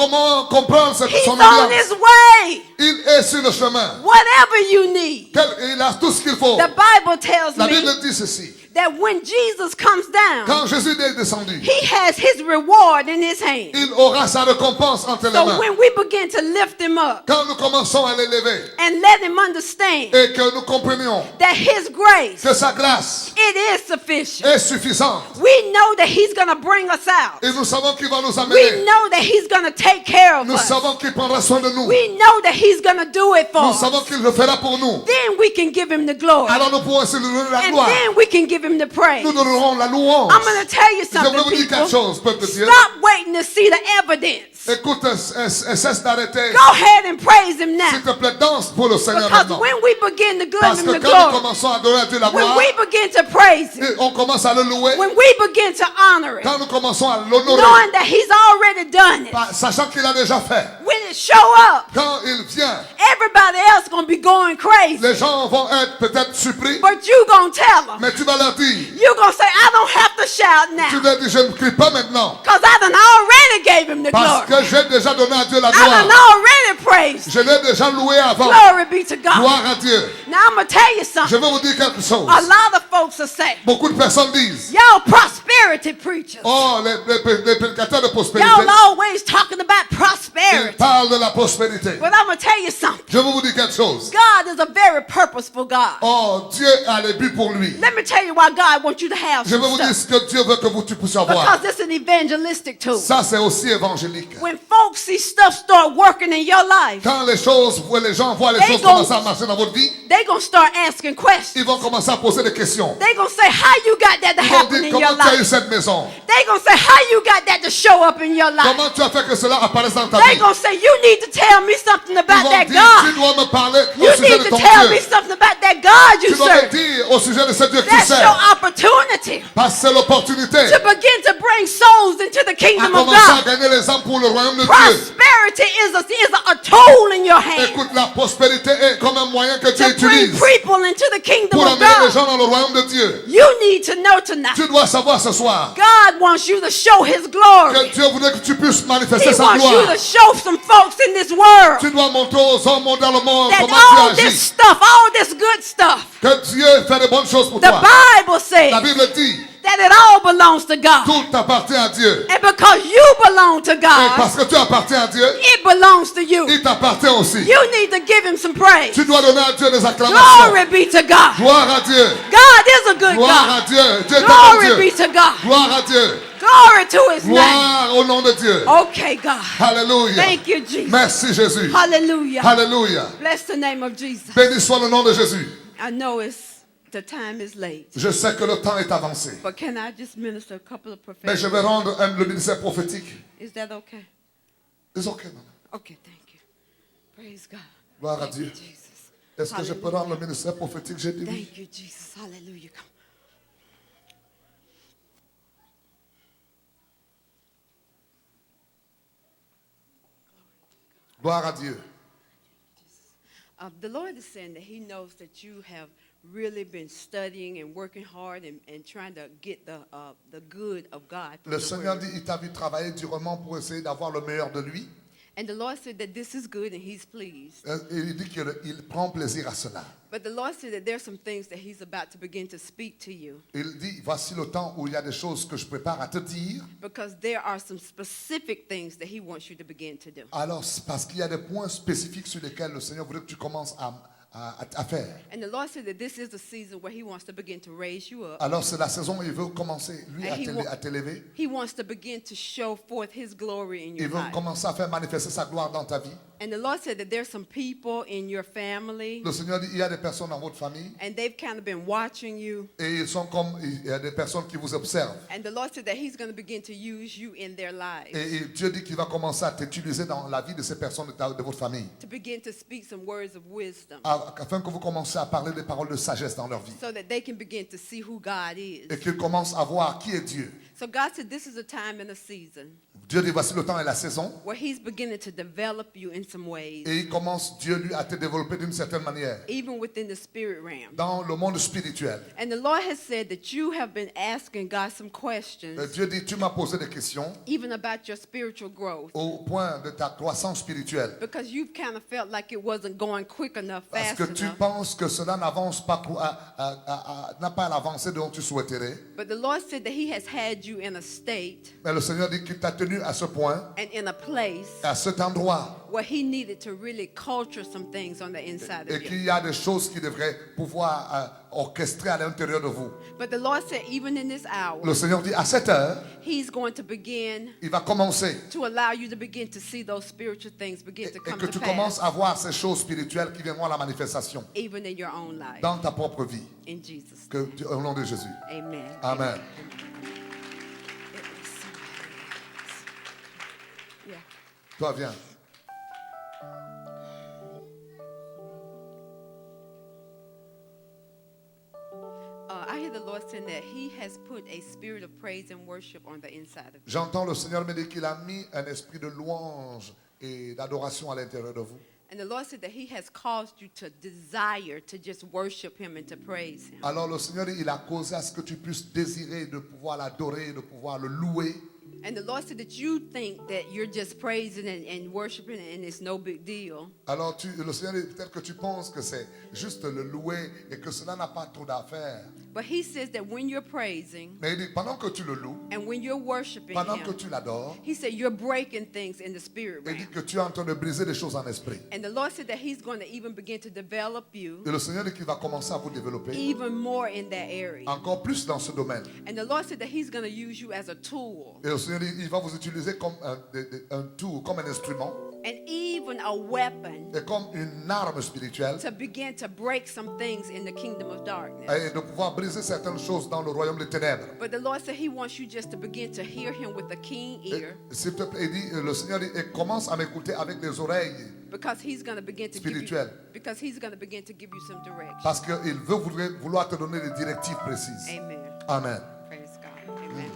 comprendre He's son on alliance. His way. Il est sur le chemin. Whatever you need. Il a tout ce qu'il faut. The Bible tells La me Bible dit ceci. that when Jesus comes down, Quand Jésus est descendu, He has His reward in His hand. il aura sa récompense entre les So mains. when we begin to lift Him up Quand nous commençons à l'élever and let Him understand et que nous comprenions that His grace, que sa grâce it is sufficient. est suffisante, We know that He's going to bring us out. et nous savons qu'il va nous We amener, know that He's going to take care of nous us. savons qu'il prendra soin de nous, We know that He's going to do it for nous us. savons qu'il le fera pour nous. Then we can give Him the glory. Alors nous pourrons aussi lui donner la And gloire. then we can give Him the praise. Nous donnerons la louange. I'm going to tell you Je voulais vous something, dire quelque people. chose, peuple de Dieu. Stop waiting to see the evidence. Écoute, cesse d'arrêter. Go ahead and praise Him S'il now. te plaît, danse pour le Seigneur Because maintenant. when we begin to give Parce Him que the quand nous glory, commençons à donner à Dieu la when gloire, we begin to praise Him, et on commence à le louer, when we begin to honor Him, quand nous commençons à l'honorer, knowing that He's already done it, sachant qu'il a déjà fait, when it show up, quand il vient, everybody else going to be going crazy. les gens vont être peut-être surpris, But you going to tell them. mais tu vas leur dire, You're going to say, I don't have to shout tu now. leur dis, je ne crie pas maintenant, Because I done already gave Him the parce glory. que j'ai déjà donné à Dieu la I done gloire. already praised. Je l'ai déjà loué avant. Glory be to God. Gloire à Dieu. Now I'm going to tell you Je something. vais vous dire quelque chose. A lot of folks will say, Beaucoup de personnes disent, y'all prosperity preachers. oh, les prédicateurs de prospérité, Y'all always talking about ils prosperity. parlent de la prospérité. But I'm going to tell you something. Je vais vous dire quelque chose. God is a very purposeful God. Oh, Dieu a les buts pour lui. Let me tell you why God wants you to have Je vais some vous dire stuff. ce que Dieu veut que tu puissiez avoir. Because it's an evangelistic tool. Ça, c'est aussi évangélique. When folks see stuff start working in your life, Quand les gens voient les They choses gon- commencer à marcher dans votre vie, they going to start asking questions. ils vont commencer à poser des questions. They going to say, how you got that to Ils vont happen dire, in your comment tu as eu life? cette maison? They going to say, how you got that to show up in your life? Comment tu as fait que cela apparaisse dans ta They vie? going to say, you need to tell me something Ils about vont that dire, tu God. dois me parler You au sujet need de to ton tell me Dieu. something about that God you Tu dois me serve. dire au sujet de ce Dieu que tu That's sers. your opportunity Parce que c'est l'opportunité to begin to bring souls into the à kingdom of commencer à God. gagner les âmes pour le royaume de Dieu. Prosperity is a tool in your hand Écoute, la prospérité est comme un moyen que Dieu to bring utilise people into the kingdom pour of amener les God. gens dans le royaume de Dieu. You need to know tonight, Tu dois savoir ce soir God wants you to show His glory. que Dieu voudrait que tu puisses manifester He sa wants you gloire. to show some some folks in this world Tu dois montrer aux hommes dans le monde that comment tu all this agis. stuff, all this good stuff, Que Dieu fait de bonnes choses pour the toi. Bible La says Bible dit, that it all belongs to God. tout appartient à Dieu. And because you belong to Et God, parce que tu appartiens à Dieu, it belongs to you. il t'appartient aussi. You need to give him some praise. Tu dois donner à Dieu des acclamations. Glory be to God. Gloire à Dieu. God is a good Gloire à God. Dieu. Dieu est un Glory bon be Dieu. to God. Gloire à Dieu. Glory to his name. Gloire au nom de Dieu. Okay, God. Alléluia. Thank you, Jesus. Merci Jésus. Hallelujah. Alléluia. Bless the name of Jesus. Béni soit le nom de Jésus. I know the time is late, Je sais que le temps est avancé. but can I just minister a couple of Mais je prophetic? vais rendre le ministère prophétique. Is that okay? C'est ok, maman. Okay, thank you. Praise God. Gloire à Thank Dieu. you, Jesus. Est-ce que je peux rendre le ministère prophétique? J'ai dit oui. Thank you, Jesus. Hallelujah. Come. Gloire à Dieu. The Lord is saying that He knows that you have really been studying and working hard and trying to get the good of God. from Le the Seigneur Word. dit, il t'a vu travailler durement pour essayer d'avoir le meilleur de lui. And the Lord said that this is good and He's pleased. Et il dit qu'il prend plaisir à cela. But the Lord said that there's some things that He's about to begin to speak to you Il dit, voici le temps où il y a des choses que je prépare à te dire. because there are some specific things that He wants you to begin to do. Alors, c'est parce qu'il y a des points spécifiques sur lesquels le Seigneur voudrait que tu commences à faire. And the Lord said that this is the season where He wants to begin to raise you up. Alors, c'est la saison où il veut commencer, lui, à t'élever. He wants to begin to show forth His glory in Il your veut life. commencer à faire manifester sa gloire dans ta vie. And the Lord said that there's some people in your family Le Seigneur dit, il y a des personnes dans votre famille and they've kind of been watching you. et ils sont comme, il y a des personnes qui vous observent. And the Lord said that He's going to begin to use you in their lives Et Dieu dit qu'il va commencer à t'utiliser dans la vie de ces personnes de votre famille. to begin to speak some words of wisdom Afin que vous commenciez à parler des paroles de sagesse dans leur vie. so that they can begin to see who God is. Et qu'ils commencent à voir qui est Dieu. So God said this is a time and a season Dieu dit, voici le temps et la saison. where He's beginning to develop you in some ways, Et il commence, Dieu, lui, à te développer d'une certaine manière. even within the spirit realm. Dans le monde spirituel. And the Lord has said that you have been asking God some questions, Dieu dit, tu m'as posé des questions even about your spiritual growth, au point de ta croissance spirituelle. because you've kind of felt like it wasn't going quick enough, Parce fast que tu enough. penses que cela n'avance pas, n'a pas l'avancée dont tu souhaiterais. But the Lord said that He has had you in a state Mais le Seigneur dit qu'il t'a tenu à ce point, and in a place à cet endroit, where He needed to really culture some things on the inside et of you. qu'il y a des choses qui devraient pouvoir orchestrer à l'intérieur de vous. But the Lord said, even in this hour, Le Seigneur dit, à cette heure, He's going to begin il va commencer. to allow you to begin to see those spiritual things begin to Et come que to tu pass, commences à voir ces choses spirituelles qui viendront à la manifestation even in your own life. dans ta propre vie. In Jesus' Que, au nom de Jésus. name. Amen. Amen. Yeah. Toi, viens. I hear the Lord saying that He has put a spirit of praise and worship on the inside of you. J'entends le Seigneur me dire qu'il a mis un esprit de louange et d'adoration à l'intérieur de vous. And the Lord said that He has caused you to desire to just worship Him and to praise Him. Alors le Seigneur, il a causé à ce que tu puisses désirer de pouvoir l'adorer, de pouvoir le louer. And the Lord said that you think that you're just praising and worshiping and it's no big deal. Alors le Seigneur, peut-être que tu penses que c'est juste le louer et que cela n'a pas trop d'affaires. But He says that when you're praising Mais il dit, pendant que tu le loues, and when you're worshiping pendant que Him, tu l'adores, He said you're breaking things in the spirit il dit realm. que tu es en train de briser des choses en esprit. And the Lord said that He's going to even begin to develop you Et le Seigneur dit qu'il va commencer à vous développer even more in that area. encore plus dans ce domaine. And the Lord said that He's going to use you as a tool Et le Seigneur dit, il va vous utiliser comme un tool, comme un instrument, and even a weapon et comme une arme spirituelle, to begin to break some things in the kingdom of darkness. et de pouvoir briser certaines choses dans le royaume des ténèbres. But the Lord said He wants you just to begin to hear Him with a keen Et, ear, s'il te plaît, il dit, le Seigneur dit, et commence à m'écouter avec les oreilles, because He's going to begin to give you, spirituel. because He's going to begin to give you some direction. parce qu'il veut vouloir te donner des directives précises. Amen. Amen. Praise God. Amen.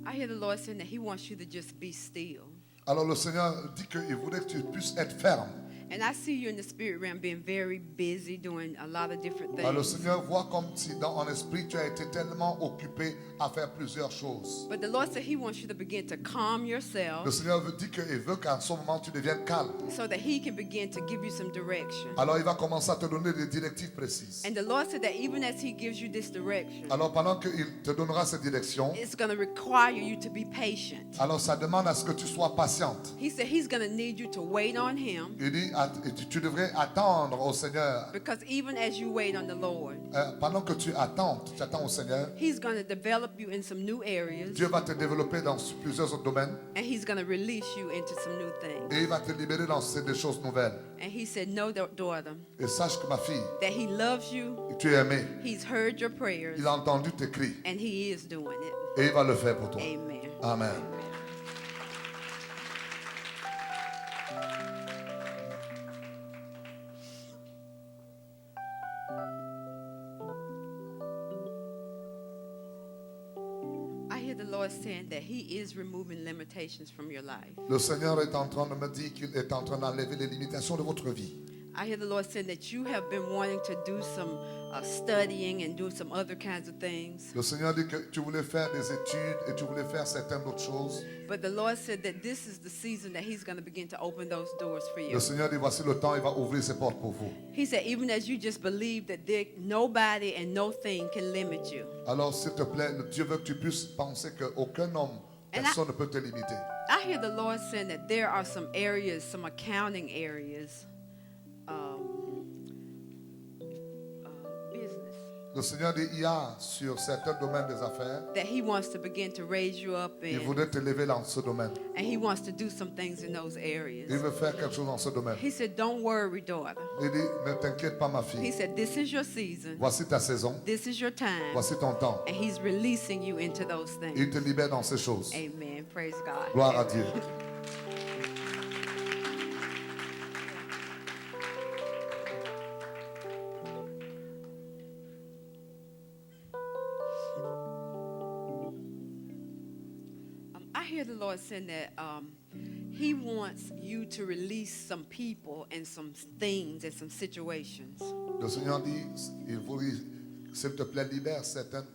I hear the Lord saying that He wants you to just be still Alors le Seigneur dit qu'il voudrait que tu puisses être ferme And I see you in the spirit realm being very busy doing a lot of different Le things. Seigneur voit comme si dans ton esprit, tu as été tellement occupé à faire plusieurs choses. But the Lord said He wants you to begin to calm Le yourself Seigneur dit qu'il veut qu'à ce moment, tu deviennes calme. so that He can begin to give you some direction. Alors, il va commencer à te donner des directives précises. And the Lord said that even as He gives you this direction, Alors, pendant qu'il te donnera cette direction, it's going to require you to be patient. alors ça demande à ce que tu sois patiente. He said He's going to need you to wait on Him, Il dit, tu devrais attendre au Seigneur. because even as you wait on the Lord, Pendant que tu attends au Seigneur, He's going to develop you in some new areas, Dieu va te développer dans plusieurs autres domaines and He's going to release you into some new things. et il va te libérer dans des choses nouvelles. And He said, "No, daughter, Et sache que ma fille, that He loves you, tu es aimée. He's heard your prayers, Il a entendu tes cris and He is doing it." et il va le faire pour toi. Amen. Amen. I hear the Lord saying that He is removing limitations from your life. Le Seigneur est en train de me dire qu'il est en train d'enlever les limitations de votre vie. I hear the Lord saying that you have been wanting to do some studying and do some other kinds of things. Le Seigneur dit que tu voulais faire des études et tu voulais faire certaines autres choses. But the Lord said that this is the season that He's going to begin to open those doors for you. Le Seigneur dit, voici le temps, il va ouvrir ses portes pour vous. He said, even as you just believe that nobody and no thing can limit you. Alors, s'il te plaît, Dieu veut que tu puisses penser qu'aucun homme, And personne ne peut te limiter. I hear the Lord saying that there are some areas, some accounting areas, business, Le Seigneur dit, il y a sur certains domaines des affaires, that He wants to begin to raise you up il in, voudrait te lever dans ce domaine. and He wants to do some things in those Il areas. veut faire quelque chose dans ce domaine. He said, don't worry, daughter. Il dit, ne t'inquiète pas, ma He fille. said, this is your season, Voici ta saison, this is your time, voici ton temps. and He's releasing you into those things. Il te libère dans ces choses. Amen. Praise God. Gloire à Dieu. I hear the Lord saying that He wants you to release some people and some things and some situations. Le Seigneur dit, il faut, s'il te plaît, libère certaines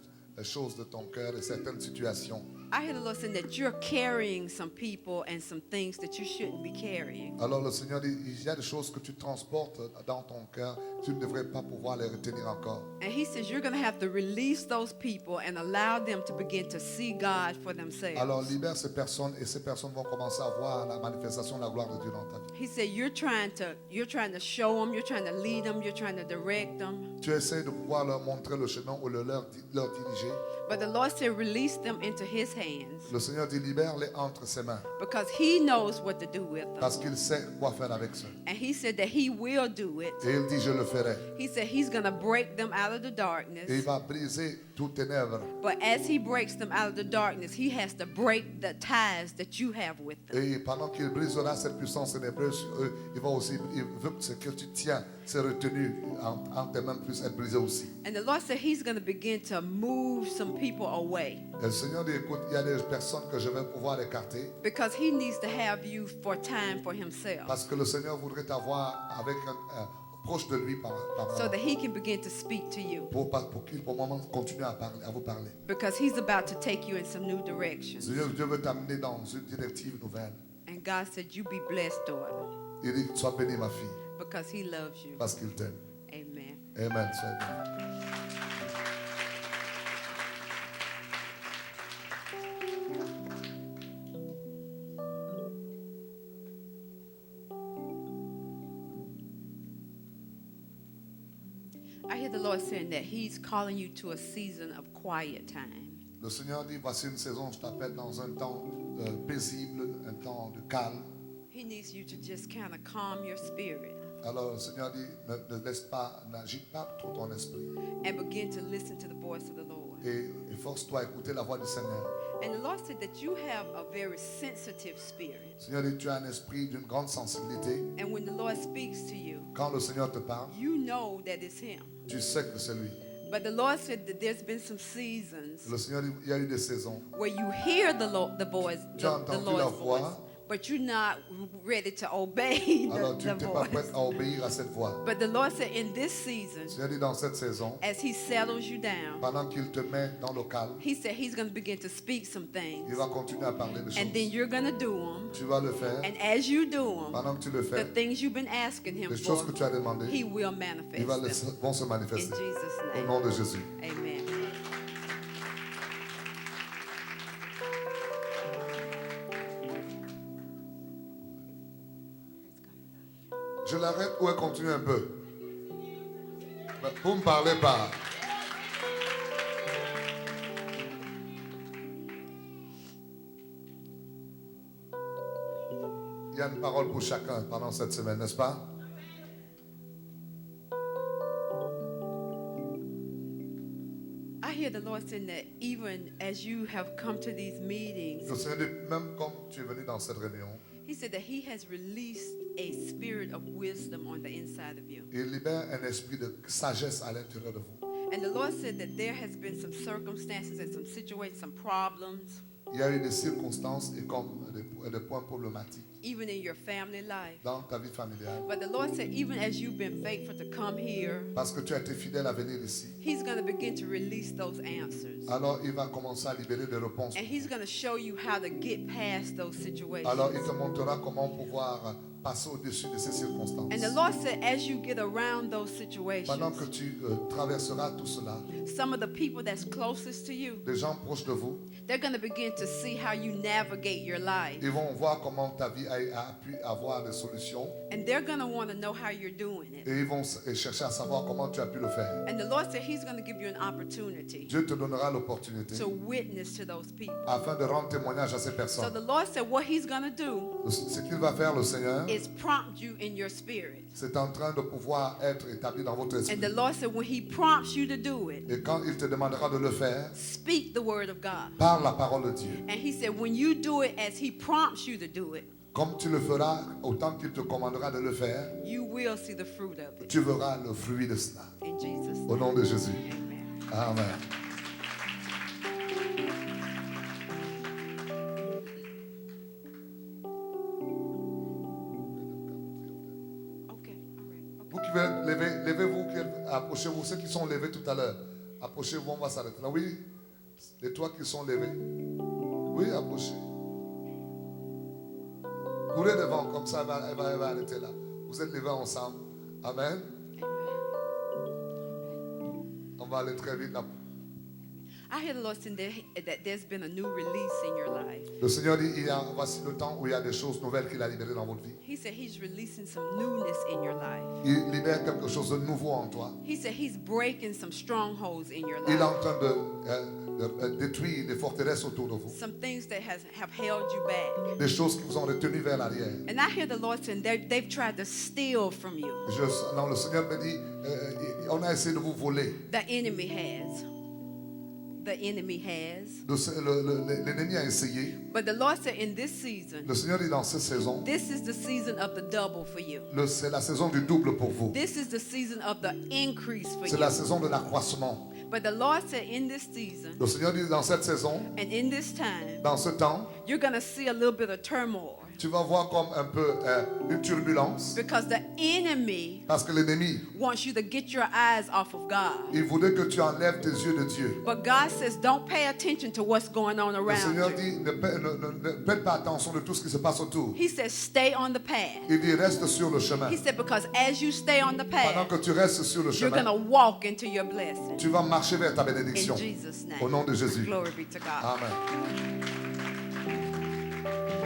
choses de ton cœur et certaines situations. I hear the Lord saying that you're carrying some people and some things that you shouldn't be carrying. Alors le Seigneur dit, il y a des choses que tu transportes dans ton cœur, tu ne devrais pas pouvoir les retenir encore. And He says you're going to have to release those people and allow them to begin to see God for themselves. Alors libère ces personnes et ces personnes vont commencer à voir la manifestation de la gloire de Dieu dans ta vie. He said you're trying to show them, you're trying to lead them, you're trying to direct them. Tu essaies de pouvoir leur montrer le chemin ou leur diriger. But the Lord said release them into His hands Le Seigneur dit, libère-les entre ses mains because He knows what to do with them. parce qu'il sait quoi faire avec ça. And He said that He will do it. Et il dit, je le ferai. He said He's going to break them out of the darkness. Et il va briser toutes ténèbres. But as He breaks them out of the darkness, He has to break the ties that you have with them. Et pendant qu'il brisera cette puissance ténébreuse sur eux, il veut que ce que tu tiens, c'est retenu en tes mains, puisse être brisé aussi. And the Lord said He's going to begin to move some people away Et le Seigneur dit, écoute, il y a des personnes que je vais pouvoir écarter because He needs to have you for time for Himself parce que le Seigneur voudrait t'avoir avec proche de lui par so moment that He can begin to speak to you pour qu'il pour moment continue à vous parler. because He's about to take you in some new directions. Dieu veut t'amener dans une directive nouvelle. And God said, you be blessed, daughter, Il dit, sois bénie ma fille because He loves you. parce qu'il t'aime. Amen. Amen. Sois bénie. I hear the Lord saying that He's calling you to a season of quiet time. Le Seigneur dit, voici une saison, je t'appelle dans un temps paisible, un temps de calme. He needs you to just kind of calm your spirit Alors le Seigneur dit, ne laisse pas, n'agite pas trop ton esprit. and begin to listen to the voice of the Lord. Et force-toi à écouter la voix du Seigneur. And the Lord said that you have a very sensitive spirit. Le Seigneur dit, tu as un esprit d'une grande sensibilité. And when the Lord speaks to you, Quand le Seigneur te parle, you know that it's Him. tu sais que c'est lui. But the Lord said that there's been some seasons Le Seigneur dit, il y a eu des saisons. where you hear the voice, Tu as the entendu la Lord's voice, voix, but you're not ready to obey Alors tu the n'es pas voice. prête à obéir à cette voix. But the Lord said, in this season, Le Seigneur dit dans cette saison, as He settles you down, pendant qu'il te met dans le calme, He said He's going to begin to speak some things. il va continuer à parler de And then choses. you're going to do them. Tu vas le faire. And as you do them, Pendant que tu le the fais, things you've been asking Him les choses for, que tu as demandées, He will ils manifest them. vont se In manifester. Jesus' Au name. nom de Jésus. Amen. Je l'arrête ou elle continue un peu? Vous ne parlez pas. Il y a une parole pour chacun pendant cette semaine, n'est-ce pas? I hear the Lord saying that even as you have come to these meetings, Le Seigneur dit, même comme tu es venu dans cette réunion, He said that He has released a spirit of wisdom on the inside of you. il libère un esprit de sagesse à l'intérieur de vous. And the Lord said that there has been some circumstances and some situations, some problems, Il y a eu des circonstances et comme des points problématiques even in your family life. dans ta vie familiale. But the Lord said, even as you've been faithful to come here, Parce que tu as été fidèle à venir ici. He's going to begin to release those answers. Alors il va commencer à libérer des réponses. And He's going to show you how to get past those situations. Alors il te montrera comment pouvoir passer au-dessus de ces circonstances. And the Lord said, as you get around those Pendant que situations, tu traverseras tout cela, some of the people that's closest to you, des gens proches de vous, they're going to begin to see how you navigate your life. ils vont voir comment ta vie a pu avoir des solutions And they're going to want to know how you're doing it. et ils vont chercher à savoir comment tu as pu le faire. And the Lord said He's going to give you an opportunity Dieu te donnera l'opportunité to witness to those people. afin de rendre témoignage à ces So personnes. the Lord said what He's going to do Ce qu'il va faire, le Seigneur, is prompt you in your spirit. c'est en train de pouvoir être établi dans votre And esprit. the Lord said when He prompts you to do it, Et quand il te demandera de le faire, speak the word of God. parle la parole de Dieu. And He said when you do it as He prompts you to do it, Comme tu le feras, autant qu'il te commandera de le faire, you will see the fruit of it. tu verras le fruit de cela. In Jesus' Au name. nom de Jésus. Amen. Amen. Okay, all right. Okay. Vous qui venez lever, levez-vous, approchez-vous. Ceux qui sont levés tout à l'heure, approchez-vous, on va s'arrêter là. Oui, les trois qui sont levés. Oui, approchez. Courez devant, comme ça, elle va arrêter là. Vous êtes levés ensemble. Amen. On va aller très vite là. I hear the Lord saying that there's been a new release in your life. Le Seigneur dit, voici le temps où il y a des choses nouvelles qu'il a libérées dans votre vie. He said He's releasing some newness in your life. Il libère quelque chose de nouveau en toi. He said He's breaking some strongholds in your Il est life. en train de détruire des forteresses autour de vous. Some things that have held you back. Des choses qui vous ont retenu vers l'arrière. And I hear the Lord saying they've tried to steal from you. Non, le Seigneur me dit, on a essayé de vous voler. The enemy has. The enemy has. L'ennemi a essayé. But the Lord said in this season, Le Seigneur dit dans cette saison, this is the season of the double for you. c'est la saison du double pour vous. This is the season of the increase for C'est la you. saison de l'accroissement. But the Lord said in this season Le Seigneur dit dans cette saison, and in this time, dans ce temps, you're going to see a little bit of turmoil tu vas voir comme un peu une turbulence. because the enemy Parce que l'ennemi, wants you to get your eyes off of God. il voudrait que tu enlèves tes yeux de Dieu. But God says, don't pay attention to what's going on Le around Seigneur you. dit, ne prête pas attention de tout ce qui se passe autour. He says, stay on the path. Il dit, reste sur le chemin. He said, because as you stay on the Pendant path, que tu restes sur le you're going chemin, to walk into your blessing. tu vas marcher vers ta In bénédiction. Jesus' name. Au nom de Jésus. Glory be to God. Amen.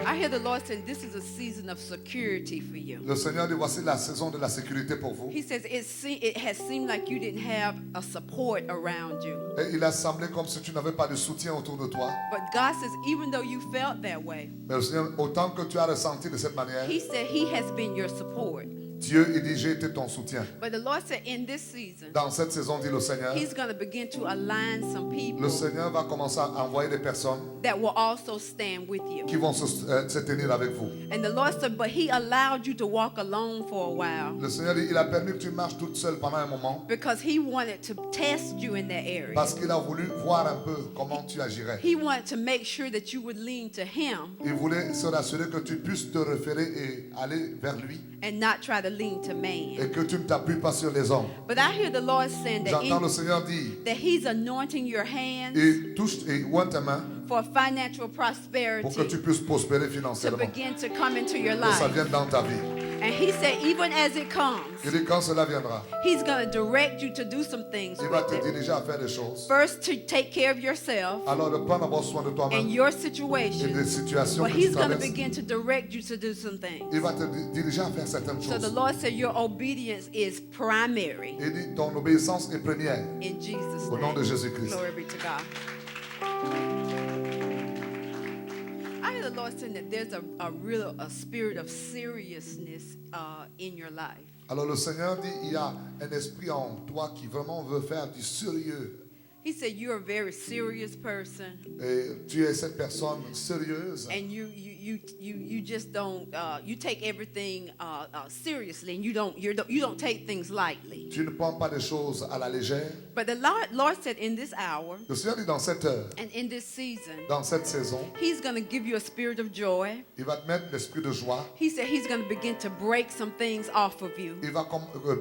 I hear the Lord saying this is a season of security for you. Le Seigneur dit, voici la saison de la sécurité pour vous. He says it has seemed like you didn't have a support around you. Et il a semblé comme si tu n'avais pas de soutien autour de toi. But God says even though you felt that way, Mais le Seigneur, autant que tu as ressenti de cette manière, He said He has been your support. Dieu, il dit, j'ai été ton soutien. But the Lord said in this season, Dans cette saison, dit le Seigneur, He's going to begin to align some le people Seigneur va commencer à envoyer des personnes that will also stand with you. qui vont se tenir avec vous. And the Lord said, but He allowed you to walk alone for a while Le Seigneur dit, il a permis que tu marches toute seule pendant un moment because He wanted to test you in that area. parce qu'il a voulu voir un peu comment tu agirais. He wanted to make sure that you would lean to Him Il voulait se rassurer que tu puisses te référer et aller vers lui and not try to lean to man. et que tu ne t'appuies pas sur les hommes. But I hear the Lord saying J'entends le Seigneur dire, that He's anointing your hands et touche et ouvre ta main for financial pour que prosperity tu puisses prospérer to financièrement. begin to come into your Que ça life. vienne dans ta vie. And He said, even as it comes, Il dit quand cela viendra, He's going to direct you to do some things il va with te it. diriger à faire des choses. First, to take care of yourself Alors de prendre d'abord soin de and toi-même your et des situation. situations But que tu He's going to traverses. begin to direct you to do some things. Il va te diriger à faire certaines So the choses. Lord said, your obedience is primary Il dit ton obéissance est première. in Jesus' Au nom de name. Jésus-Christ. Glory be to God. I hear the Lord saying that there's a spirit of seriousness in your life. Alors le Seigneur dit, il y a un esprit en toi qui vraiment veut faire du sérieux. He said you're a very serious person, Et tu es cette personne sérieuse. and you just don't you take everything seriously, and you don't take things lightly. Tu ne prends pas des choses à la légère. But the Lord said in this hour Le Seigneur dit dans cette heure, and in this season, dans cette saison, He's going to give you a spirit of joy. il va te mettre l'esprit de joie. He said He's going to begin to break some things off of you. Il va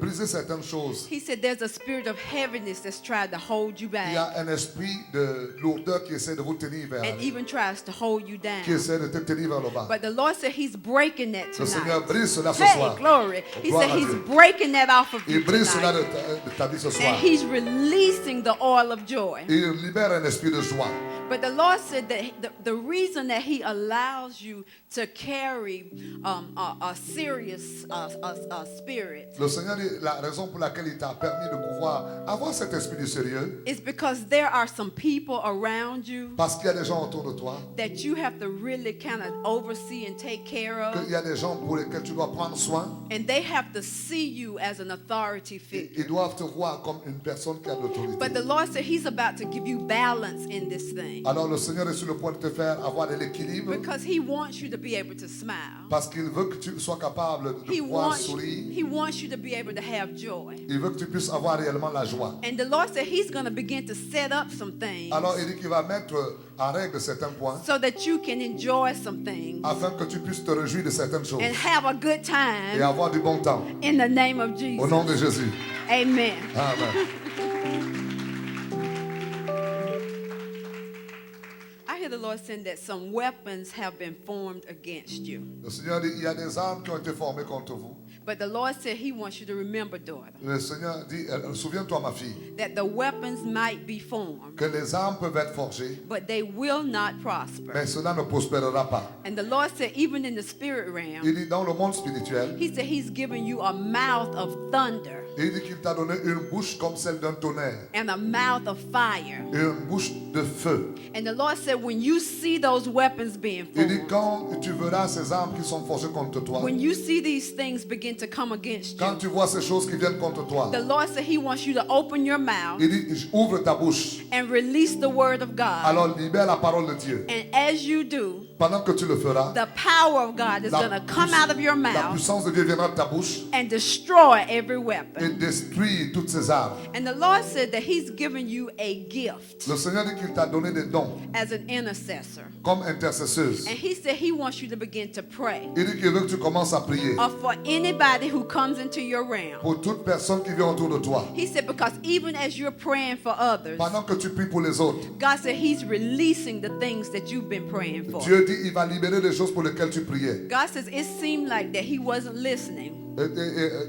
briser certaines choses. He said there's a spirit of heaviness that's tried to hold you Il y back a un esprit de lourdeur qui essaie de vous tenir vers, and even tries to hold you down. qui essaie de te tenir vers le bas. But the Lord said He's breaking that Le Seigneur tonight. brise cela ce Hey, soir. glory. He Gloire said à He's Dieu. breaking that off of you Il brise cela tonight. de ta vie ce And soir. He's releasing the oil of joy. Il libère un esprit de joie. But the Lord said that the reason that He allows you to carry a serious spirit Le Seigneur dit la raison pour laquelle il t'a permis de pouvoir avoir cet esprit de sérieux, is because there are some people around you parce qu'il y a des gens autour de toi, that you have to really kind of oversee and take care of. qu'il y a des gens pour lesquels tu dois prendre soin. And they have to see you as an authority Et figure. ils doivent te voir comme une personne qui a de But the l'autorité. Lord said He's about to give you balance in this thing Alors le Seigneur est sur le point de te faire avoir de l'équilibre because He wants you to be able to smile. parce qu'il veut que tu sois capable de He pouvoir wants, sourire. he wants you to be able to have joy. Il veut que tu puisses avoir réellement la joie. And the Lord said He's going to begin to set up some things Alors il dit qu'il va mettre en règle certains points so that you can enjoy some things afin que tu puisses te réjouir de certaines choses and have a good et time avoir du bon temps. in the name of Au Jesus. nom de Jésus. Amen. Amen. I hear the Lord saying that some weapons have been formed against you. Le Seigneur dit, il y a des armes qui ont été formées contre vous. But the Lord said He wants you to remember, daughter, Le Seigneur dit, souviens-toi ma fille, that the weapons might be formed, que les armes peuvent être forgées, but they will not prosper. mais cela ne prospérera pas. And the Lord said, even in the spirit Il realm, dit, dans le monde spirituel, He said He's given you a mouth of thunder il dit qu'il t'a donné une bouche comme celle d'un tonnerre and a mouth of fire. et une bouche de feu. And the Lord said, when you see those weapons being Il dit, formed, quand tu verras ces armes qui sont forgées contre toi, when you see these things begin to come against quand you, tu vois ces choses qui viennent contre toi, the Lord said He wants you to open your mouth il dit, ouvre ta bouche, and release the word of God. alors libère la parole de Dieu. And as you do, Pendant que tu le feras, the power of God is going to come out of your la mouth puissance de Dieu viendra de ta bouche and destroy every et weapon. détruire toutes ces armes. And the Lord said that He's given you a gift Le Seigneur dit qu'il t'a donné des dons as an intercessor. comme intercesseuse. And He said He wants you to begin to pray Il dit qu'il veut que tu commences à prier for anybody who comes into your realm. pour toute personne qui vient autour de toi. He said, because even as you're praying for others, Pendant que tu pries pour les autres, God said He's releasing the things that you've been praying for. Dieu dit il va libérer les choses pour lesquelles tu priais. God says it seemed like that He wasn't listening. Et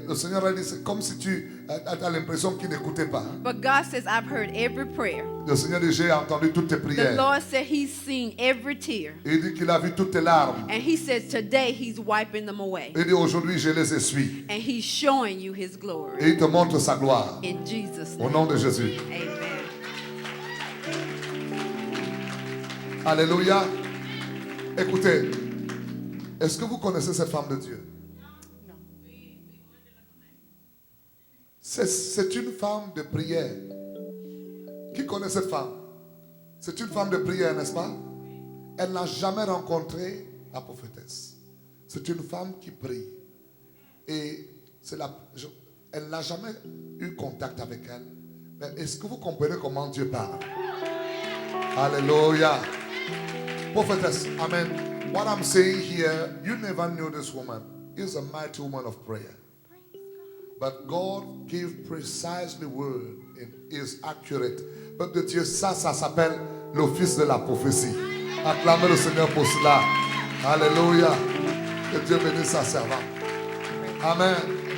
le Seigneur a dit, c'est comme si tu as l'impression qu'il n'écoutait pas. But God says, I've heard every prayer. Le Seigneur dit, j'ai entendu toutes tes The prières. Lord said He's seen every tear. Il dit qu'il a vu toutes tes larmes. And He says today He's wiping them away. Il dit, aujourd'hui, je les essuie. And He's showing you His Et glory. il te montre sa gloire. In Jesus' Au name. nom de Jésus. Amen. Alléluia. Écoutez, est-ce que vous connaissez cette femme de Dieu? C'est une femme de prière. Qui connaît cette femme? C'est une femme de prière, n'est-ce pas? Elle n'a jamais rencontré la prophétesse. C'est une femme qui prie. Et elle n'a jamais eu contact avec elle. Mais est-ce que vous comprenez comment Dieu parle? Alléluia. Prophetess, amen. What I'm saying here, you never knew this woman. Is a mighty woman of prayer. But God gave precisely word and is accurate. Peuple de Dieu, ça s'appelle l'office de la prophétie. Acclamez le Seigneur pour cela. Alléluia. Que Dieu bénisse sa servante. Amen.